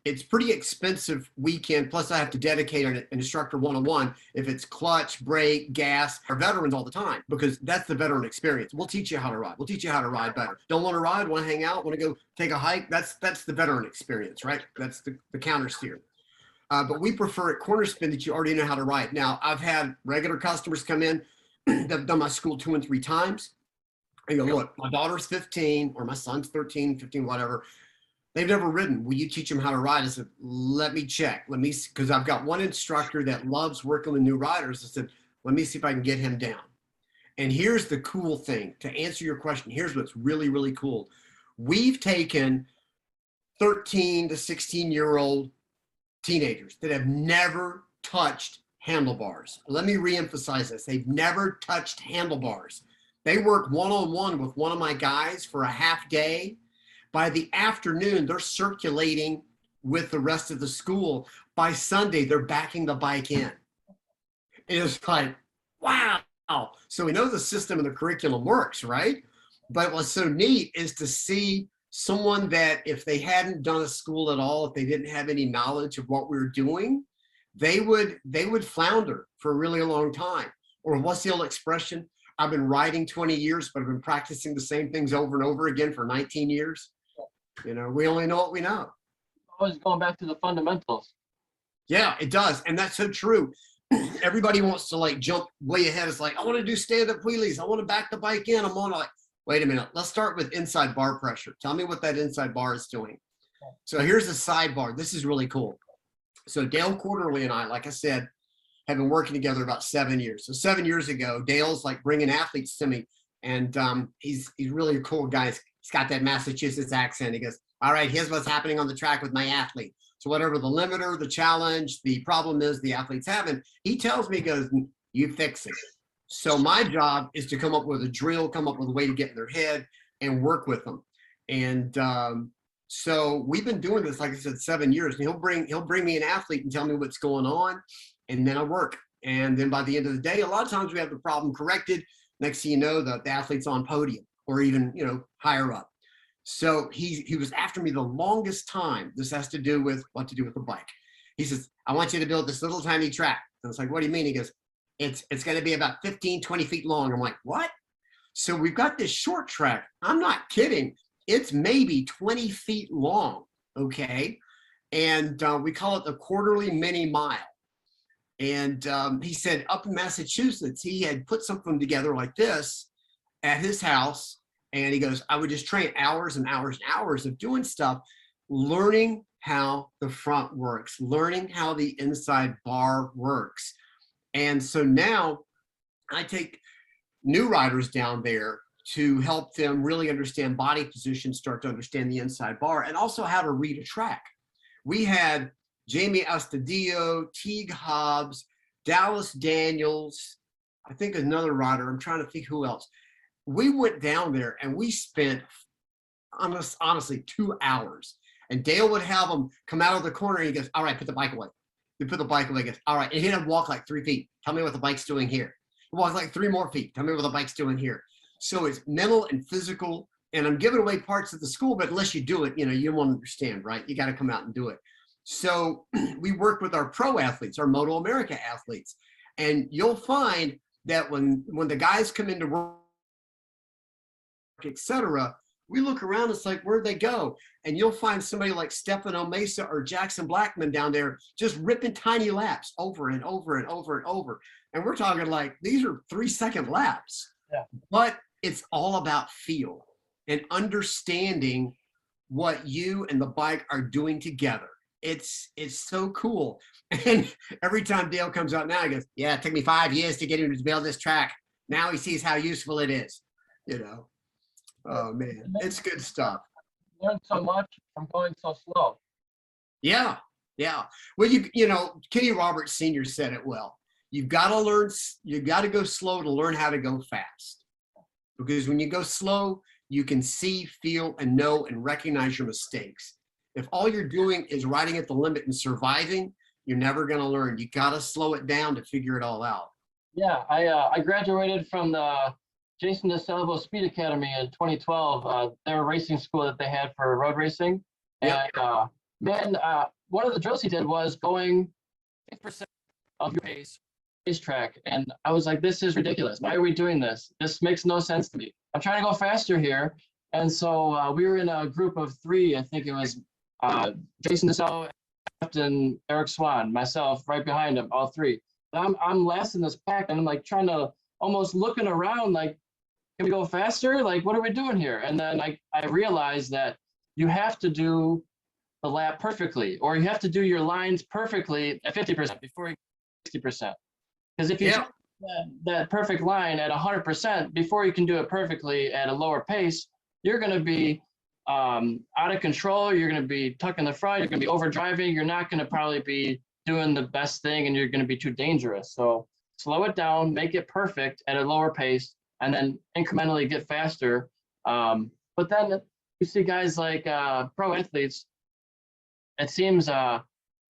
It's pretty expensive weekend. Plus I have to dedicate an instructor one-on-one if it's clutch, brake, gas. Our veterans all the time, because that's the veteran experience. We'll teach you how to ride. We'll teach you how to ride better. Don't want to ride, want to hang out, want to go take a hike. That's the veteran experience, right? That's the counter steer. But we prefer at Cornerspin that you already know how to ride. Now, I've had regular customers come in that've done my school 2 and 3 times. I go, look, my daughter's 15 or my son's 13, 15, whatever. They've never ridden. Will you teach them how to ride? I said, let me check. Let me, because I've got one instructor that loves working with new riders. I said, let me see if I can get him down. And here's the cool thing to answer your question. Here's what's really, really cool. We've taken 13 to 16-year-old teenagers that have never touched handlebars. Let me reemphasize this. They've never touched handlebars. They work one-on-one with one of my guys for a half day. By the afternoon, they're circulating with the rest of the school. By Sunday, they're backing the bike in. It's like, wow. So we know the system and the curriculum works, right? But what's so neat is to see someone that if they hadn't done a school at all, if they didn't have any knowledge of what we were doing, they would flounder for a really long time. Or what's the old expression? I've been riding 20 years, but I've been practicing the same things over and over again for 19 years. You know, we only know what we know. Always going back to the fundamentals. Yeah, it does. And that's so true. Everybody wants to like jump way ahead. It's like, I want to do stand-up wheelies. I want to back the bike in. I'm on like, wait a minute. Let's start with inside bar pressure. Tell me what that inside bar is doing. So here's the sidebar. This is really cool. So Dale Quarterly and I, like I said, have been working together about 7 years. So 7 years ago, Dale's like bringing athletes to me, and he's really a cool guy. He's got that Massachusetts accent. He goes, all right, here's what's happening on the track with my athlete. So whatever the limiter, the challenge, the problem is the athlete's having, he tells me, he goes, you fix it. So my job is to come up with a drill, come up with a way to get in their head and work with them. And so we've been doing this, like I said, 7 years. And he'll bring me an athlete and tell me what's going on, and then I work. And then by the end of the day, a lot of times we have the problem corrected. Next thing you know, the athlete's on podium or even, you know, higher up. So he was after me the longest time. This has to do with what to do with the bike. He says, I want you to build this little tiny track. And it's like, what do you mean? He goes, it's going to be about 15, 20 feet long. I'm like, what? So we've got this short track. I'm not kidding. It's maybe 20 feet long. Okay. And we call it the Quarterly Mini Mile. And he said up in Massachusetts, he had put something together like this at his house. And he goes, I would just train hours and hours and hours of doing stuff, learning how the front works, learning how the inside bar works. And so now I take new riders down there to help them really understand body position, start to understand the inside bar, and also how to read a track. We had Jamie Astudillo, Teague Hobbs, Dallas Daniels, I think another rider. I'm trying to think who else. We went down there and we spent honestly 2 hours. And Dale would have them come out of the corner and he goes, all right, put the bike away. We put the bike away. He goes, all right. And he'd walk like 3 feet. Tell me what the bike's doing here. Walk like 3 more feet. Tell me what the bike's doing here. So it's mental and physical. And I'm giving away parts of the school, but unless you do it, you know, you won't understand, right? You got to come out and do it. So we worked with our pro athletes, our Moto America athletes. And you'll find that when the guys come into work, etc., we look around, it's like, where'd they go? And you'll find somebody like Stefano Mesa or Jackson Blackman down there just ripping tiny laps over and over and over and over. And we're talking like, these are 3-second laps. Yeah. But it's all about feel and understanding what you and the bike are doing together. It's so cool. And every time Dale comes out now, he goes, yeah, it took me 5 years to get him to build this track. Now he sees how useful it is, you know. Oh man, it's good stuff. Learn so much from going so slow. Yeah, yeah. Well, you know, Kenny Roberts Sr. said it well. You've got to learn, you got to go slow to learn how to go fast. Because when you go slow, you can see, feel, and know and recognize your mistakes. If all you're doing is riding at the limit and surviving, you're never going to learn. You got to slow it down to figure it all out. Yeah, I graduated from the Jason DeSalvo Speed Academy in 2012. Their racing school that they had for road racing. Yep. And then one of the drills he did was going 8% of your racetrack. And I was like, this is ridiculous. Why are we doing this? This makes no sense to me. I'm trying to go faster here. And so we were in a group of 3. I think it was Jason DeSalvo, and Eric Swahn, myself, right behind him, all 3. I'm last in this pack, and I'm like trying to almost looking around like, can we go faster? Like, what are we doing here? And then I realized that you have to do the lap perfectly, or you have to do your lines perfectly at 50% before you get 60%. Because if you that perfect line at 100% before you can do it perfectly at a lower pace, you're going to be out of control. You're going to be tucking the front. You're going to be overdriving. You're not going to probably be doing the best thing, and you're going to be too dangerous. So slow it down, make it perfect at a lower pace, and then incrementally get faster. But then you see guys like pro athletes, it seems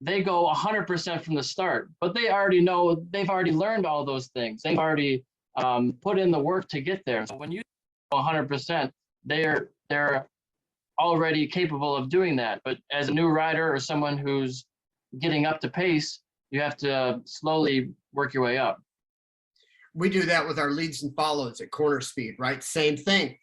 they go 100% from the start, but they already know, they've already learned all those things. They've already put in the work to get there. So when you go 100%, they're already capable of doing that. But as a new rider or someone who's getting up to pace, you have to slowly work your way up. We do that with our leads and follows at Cornerspin, right? Same thing.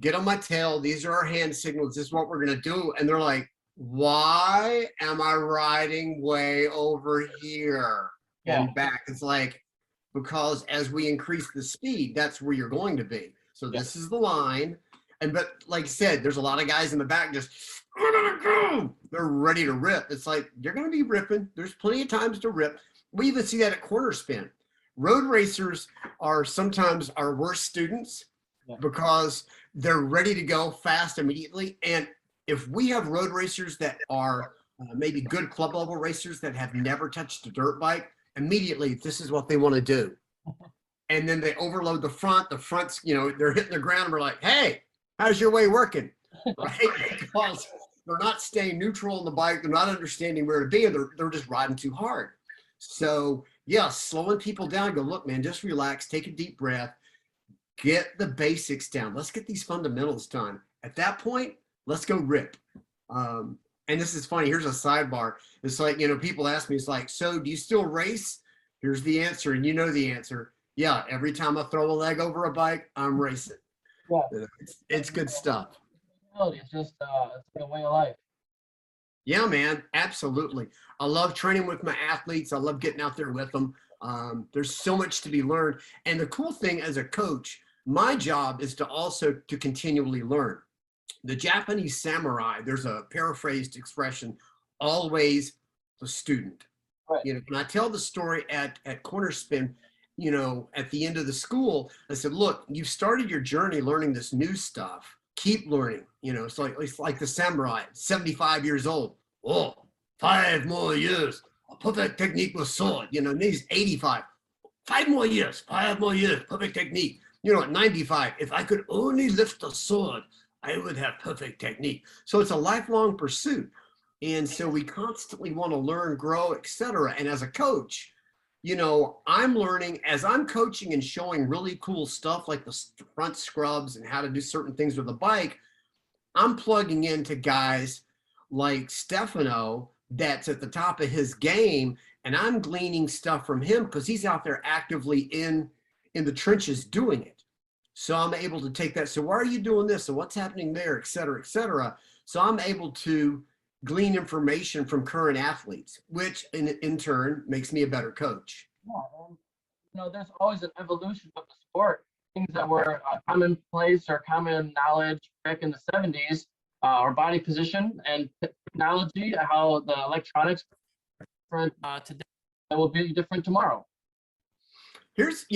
Get on my tail. These are our hand signals. This is what we're going to do. And they're like, why am I riding way over here and back? It's like, because as we increase the speed, that's where you're going to be. So this is the line. And but like I said, there's a lot of guys in the back just, I'm gonna go. They're ready to rip. It's like, you're gonna be ripping. There's plenty of times to rip. We even see that at Cornerspin. Road racers are sometimes our worst students because they're ready to go fast immediately. And if we have road racers that are maybe good club level racers that have never touched a dirt bike, immediately this is what they want to do. And then they overload the front's, you know, they're hitting the ground and we're like, hey, how's your way working? Right? Because they're not staying neutral on the bike. They're not understanding where to be, and they're just riding too hard. So yeah, slowing people down, go, look, man, just relax, take a deep breath, get the basics down. Let's get these fundamentals done. At that point, let's go rip. And this is funny. Here's a sidebar. It's like, you know, people ask me, it's like, so do you still race? Here's the answer. And you know the answer. Yeah. Every time I throw a leg over a bike, I'm racing. Yeah. It's good stuff. It's just it's a way of life. Yeah, man. Absolutely. I love training with my athletes. I love getting out there with them. There's so much to be learned. And the cool thing as a coach, my job is to also to continually learn. The Japanese samurai, there's a paraphrased expression, always the student. Right. You know, when I tell the story at Cornerspin, you know, at the end of the school, I said, look, you've started your journey learning this new stuff. Keep learning. You know, it's like the samurai, 75 years old. Oh, 5 more years. Perfect technique with sword. You know, and he's 85. 5 more years, 5 more years, perfect technique. You know, at 95, if I could only lift the sword, I would have perfect technique. So it's a lifelong pursuit. And so we constantly want to learn, grow, etc. And as a coach, you know, I'm learning as I'm coaching and showing really cool stuff like the front scrubs and how to do certain things with the bike. I'm plugging into guys like Stefano that's at the top of his game, and I'm gleaning stuff from him because he's out there actively in the trenches doing it. So I'm able to take that. So why are you doing this? So what's happening there, et cetera, et cetera. So I'm able to glean information from current athletes, which in turn makes me a better coach. Yeah, and, you know, there's always an evolution of the sport. Things that were commonplace or common knowledge back in the 70s, or body position and technology, how the electronics different today will be different tomorrow. Here's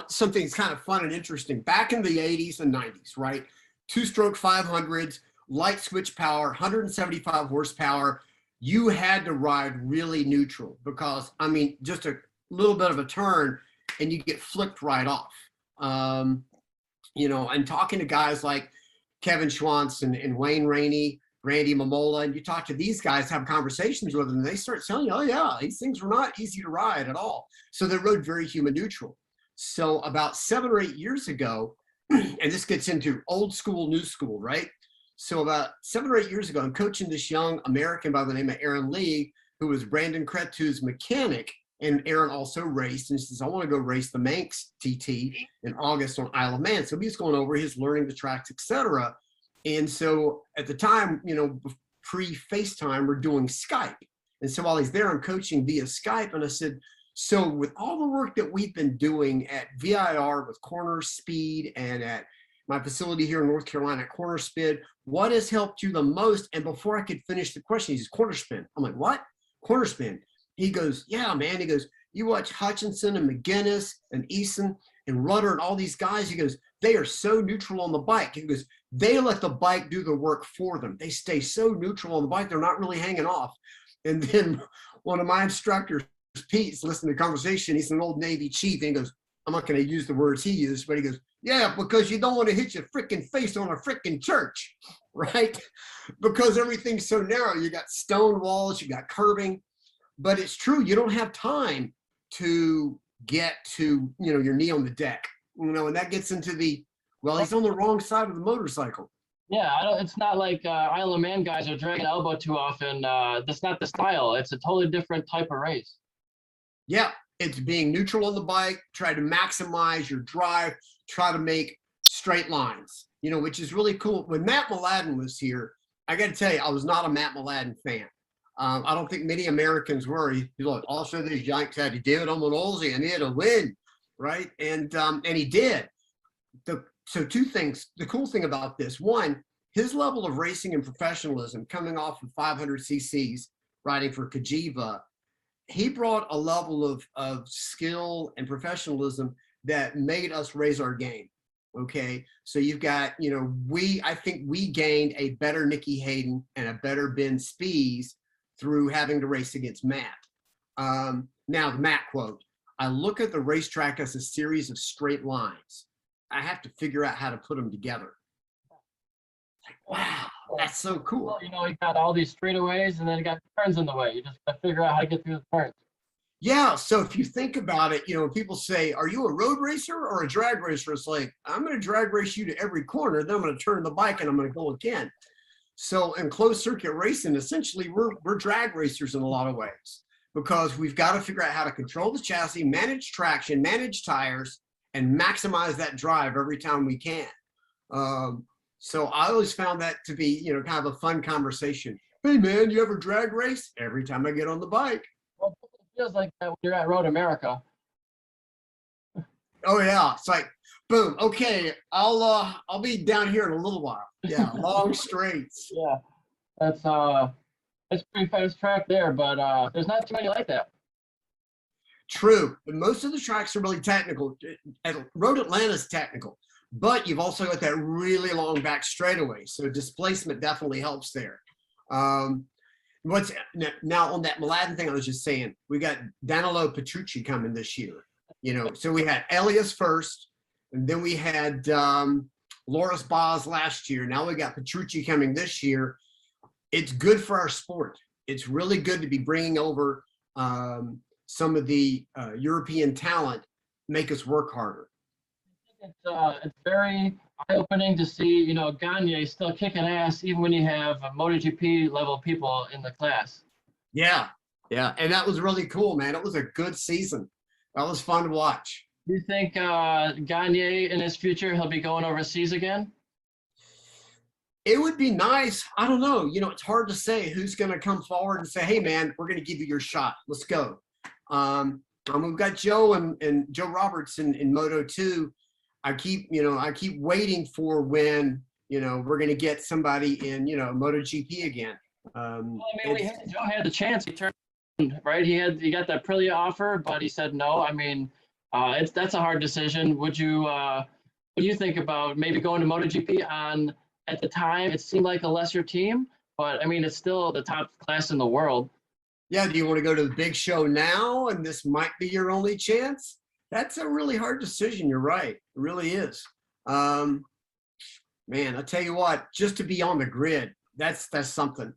something that's kind of fun and interesting. Back in the 80s and 90s, right? 2-stroke 500s, light switch power, 175 horsepower. You had to ride really neutral because, I mean, just a little bit of a turn and you get flicked right off. You know, and talking to guys like Kevin Schwantz and Wayne Rainey, Randy Mamola, and you talk to these guys, have conversations with them, and they start telling you, oh yeah, these things were not easy to ride at all. So they rode very human neutral. So about 7 or 8 years ago, and this gets into old school, new school, right? So about 7 or 8 years ago, I'm coaching this young American by the name of Aaron Lee, who was Brandon Cretu's mechanic. And Aaron also raced, and he says, I want to go race the Manx TT in August on Isle of Man. So he's going over, he's learning the tracks, etc. And so at the time, you know, pre-FaceTime, we're doing Skype. And so while he's there, I'm coaching via Skype. And I said, so with all the work that we've been doing at VIR with Cornerspeed and at my facility here in North Carolina at Cornerspin, what has helped you the most? And before I could finish the question, he says, Cornerspin. I'm like, what? Cornerspin. He goes, yeah, man. He goes, you watch Hutchinson and McGinnis and Eason and Rudder and all these guys. He goes, they are so neutral on the bike. He goes, they let the bike do the work for them. They stay so neutral on the bike. They're not really hanging off. And then one of my instructors, Pete's listening to the conversation. He's an old Navy chief. And he goes, I'm not going to use the words he used, but he goes, yeah, because you don't want to hit your freaking face on a freaking church, right? Because everything's so narrow. You got stone walls, you got curbing. But it's true, you don't have time to get to, you know, your knee on the deck, you know, and that gets into the, well, he's on the wrong side of the motorcycle. Yeah, it's not like Isle of Man guys are dragging elbow too often. That's not the style. It's a totally different type of race. Yeah, it's being neutral on the bike, try to maximize your drive, try to make straight lines, you know, which is really cool. When Matt Mladen was here, I got to tell you, I was not a Matt Mladen fan. I don't think many Americans were. He's like, also these Yanks had to do it on an Aussie and he had to win, right? And he did. So two things. The cool thing about this, one, his level of racing and professionalism coming off of 500 cc's, riding for Kajiva, he brought a level of skill and professionalism that made us raise our game. Okay, so you've got, you know, I think we gained a better Nicky Hayden and a better Ben Spies through having to race against Matt. Now the Matt quote, I look at the racetrack as a series of straight lines. I have to figure out how to put them together. Like, wow, that's so cool. Well, you know, you got all these straightaways and then you got turns in the way. You just got to figure out how to get through the turns. Yeah, so if you think about it, you know, people say, are you a road racer or a drag racer? It's like, I'm going to drag race you to every corner, then I'm going to turn the bike and I'm going to go again. So in closed circuit racing, essentially, we're drag racers in a lot of ways because we've got to figure out how to control the chassis, manage traction, manage tires, and maximize that drive every time we can. So I always found that to be, you know, kind of a fun conversation. Hey, man, you ever drag race? Every time I get on the bike. Well, it feels like that when you're at Road America. Oh, yeah. It's like, boom. Okay, I'll be down here in a little while. Yeah, long straights. Yeah, it's pretty fast track there, but there's not too many like that. True, but most of the tracks are really technical. Road Atlanta's technical, but you've also got that really long back straightaway, so displacement definitely helps there. What's now on that Mladen thing I was just saying, we got Danilo Petrucci coming this year. You know, so we had Elias first, and then we had Loris Baz last year. Now we got Petrucci coming this year. It's good for our sport. It's really good to be bringing over some of the European talent, make us work harder. It's very eye-opening to see, you know, Gagne still kicking ass even when you have MotoGP level people in the class. Yeah, yeah, and that was really cool, man. It was a good season. That was fun to watch. Do you think Gagne in his future he'll be going overseas again? It would be nice. I don't know. You know, it's hard to say who's going to come forward and say, hey, man, we're going to give you your shot. Let's go. We've got Joe and Joe Roberts in Moto 2. I keep waiting for when, you know, we're going to get somebody in, you know, MotoGP again. Well, I mean, Joe had the chance. He turned, right? He got that Aprilia offer, but he said no. I mean, that's a hard decision. What do you think about maybe going to MotoGP on? At the time, it seemed like a lesser team, but I mean, it's still the top class in the world. Yeah, do you want to go to the big show now and this might be your only chance? That's a really hard decision. You're right. It really is. Man, I tell you what, just to be on the grid, that's something.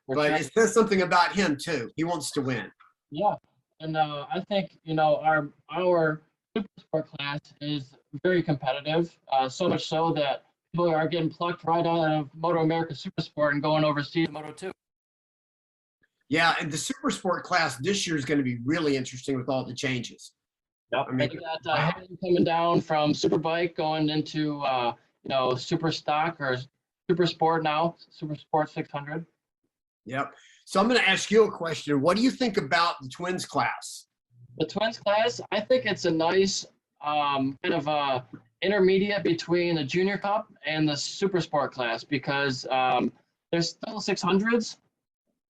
But it says something about him too. He wants to win. Yeah, and I think our super sport class is very competitive. So much so that people are getting plucked right out of Moto America Super Sport and going overseas to Moto 2. Yeah, and the super sport class this year is going to be really interesting with all the changes. Yep. I mean, You got Harry coming down from Superbike going into Super Stock or Super Sport now, Super Sport 600. Yep. So I'm going to ask you a question. What do you think about the twins class? The twins class, I think it's a nice kind of intermediate between the Junior Cup and the Super Sport class because there's still 600s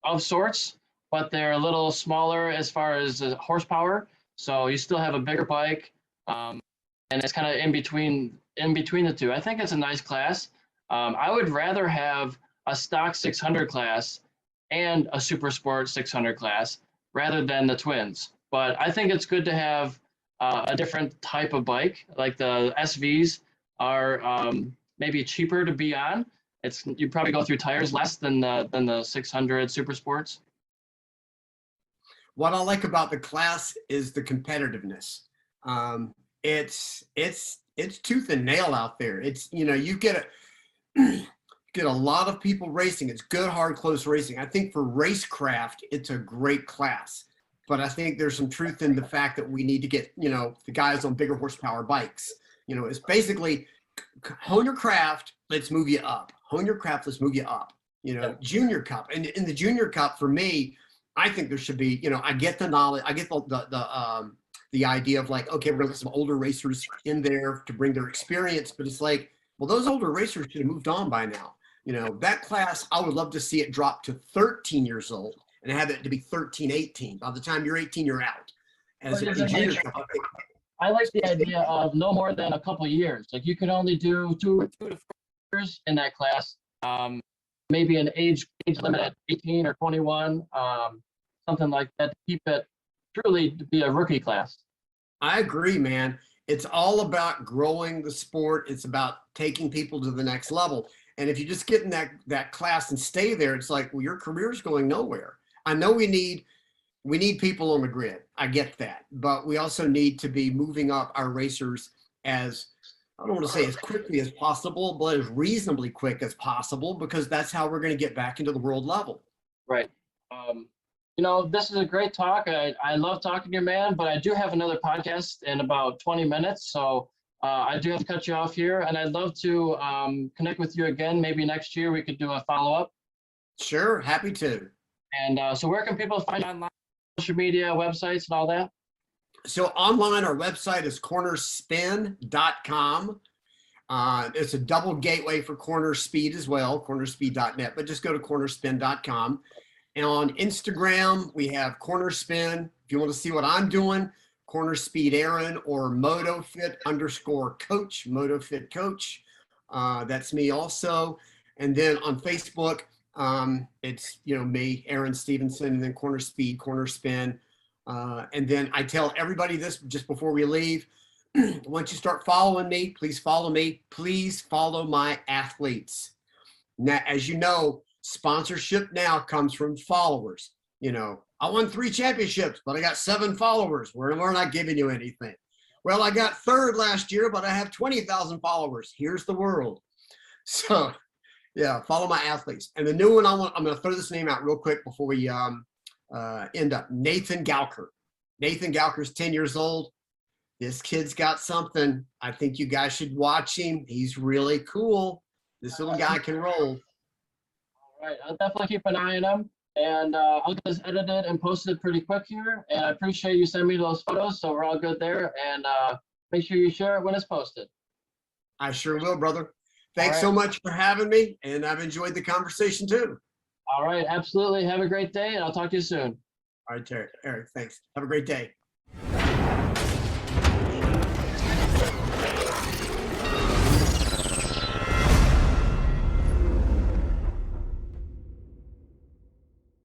of sorts, but they're a little smaller as far as horsepower. So you still have a bigger bike, and it's kind of in between the two. I think it's a nice class. I would rather have a stock 600 class and a super sport 600 class rather than the twins. But I think it's good to have a different type of bike. Like the SVs are maybe cheaper to be on. You probably go through tires less than the 600 super sports. What I like about the class is the competitiveness. It's tooth and nail out there. It's, you get a lot of people racing. It's good, hard, close racing. I think for racecraft, it's a great class. But I think there's some truth in the fact that we need to get, the guys on bigger horsepower bikes. It's basically hone your craft, let's move you up. Hone your craft, let's move you up. Junior Cup. And in the Junior Cup, for me, I think there should be, I get the knowledge, I get the idea of like, okay, we're gonna get some older racers in there to bring their experience, but it's like, well, those older racers should have moved on by now. That class, I would love to see it drop to 13 years old and have it to be 13, 18. By the time you're 18, you're out. As a junior cup, I like the idea of no more than a couple years. Like you can only do 2 to 4 years in that class. Maybe an age limit at 18 or 21, something like that to keep it truly to be a rookie class. I agree, man. It's all about growing the sport. It's about taking people to the next level. And if you just get in that class and stay there, it's like, well, your career's going nowhere. I know we need people on the grid. I get that. But we also need to be moving up our racers as, I don't want to say as quickly as possible, but as reasonably quick as possible, because that's how we're going to get back into the world level. Right. This is a great talk. I love talking to you, man, but I do have another podcast in about 20 minutes. So I do have to cut you off here, and I'd love to connect with you again. Maybe next year we could do a follow-up. Sure. Happy to. And so where can people find online, social media, websites, and all that? So online, our website is cornerspin.com. It's a double gateway for Corner Speed as well, cornerspeed.net, but just go to cornerspin.com. And on Instagram, we have Cornerspin. If you want to see what I'm doing, Corner Speed Aaron or MotoFit_coach, MotoFit Coach. That's me also. And then on Facebook, it's, me, Aaron Stevenson, and then Corner Speed, Cornerspin. And then I tell everybody this just before we leave. Once you start following me, please follow me. Please follow my athletes. Now, as you know, sponsorship now comes from followers. I won 3 championships, but I got 7 followers. We're not giving you anything. Well, I got 3rd last year, but I have 20,000 followers. Here's the world. So, yeah, follow my athletes. And the new one, I'm going to throw this name out real quick before we end up. Nathan Galker. Nathan Galker's 10 years old. This kid's got something. I think you guys should watch him. He's really cool. This little guy can roll. All right, I'll definitely keep an eye on him. And I'll just edit it and post it pretty quick here. And I appreciate you sending me those photos, so we're all good there. And make sure you share it when it's posted. I sure will, brother. Thanks so much for having me, and I've enjoyed the conversation too. All right, absolutely. Have a great day, and I'll talk to you soon. All right, Eric, thanks. Have a great day.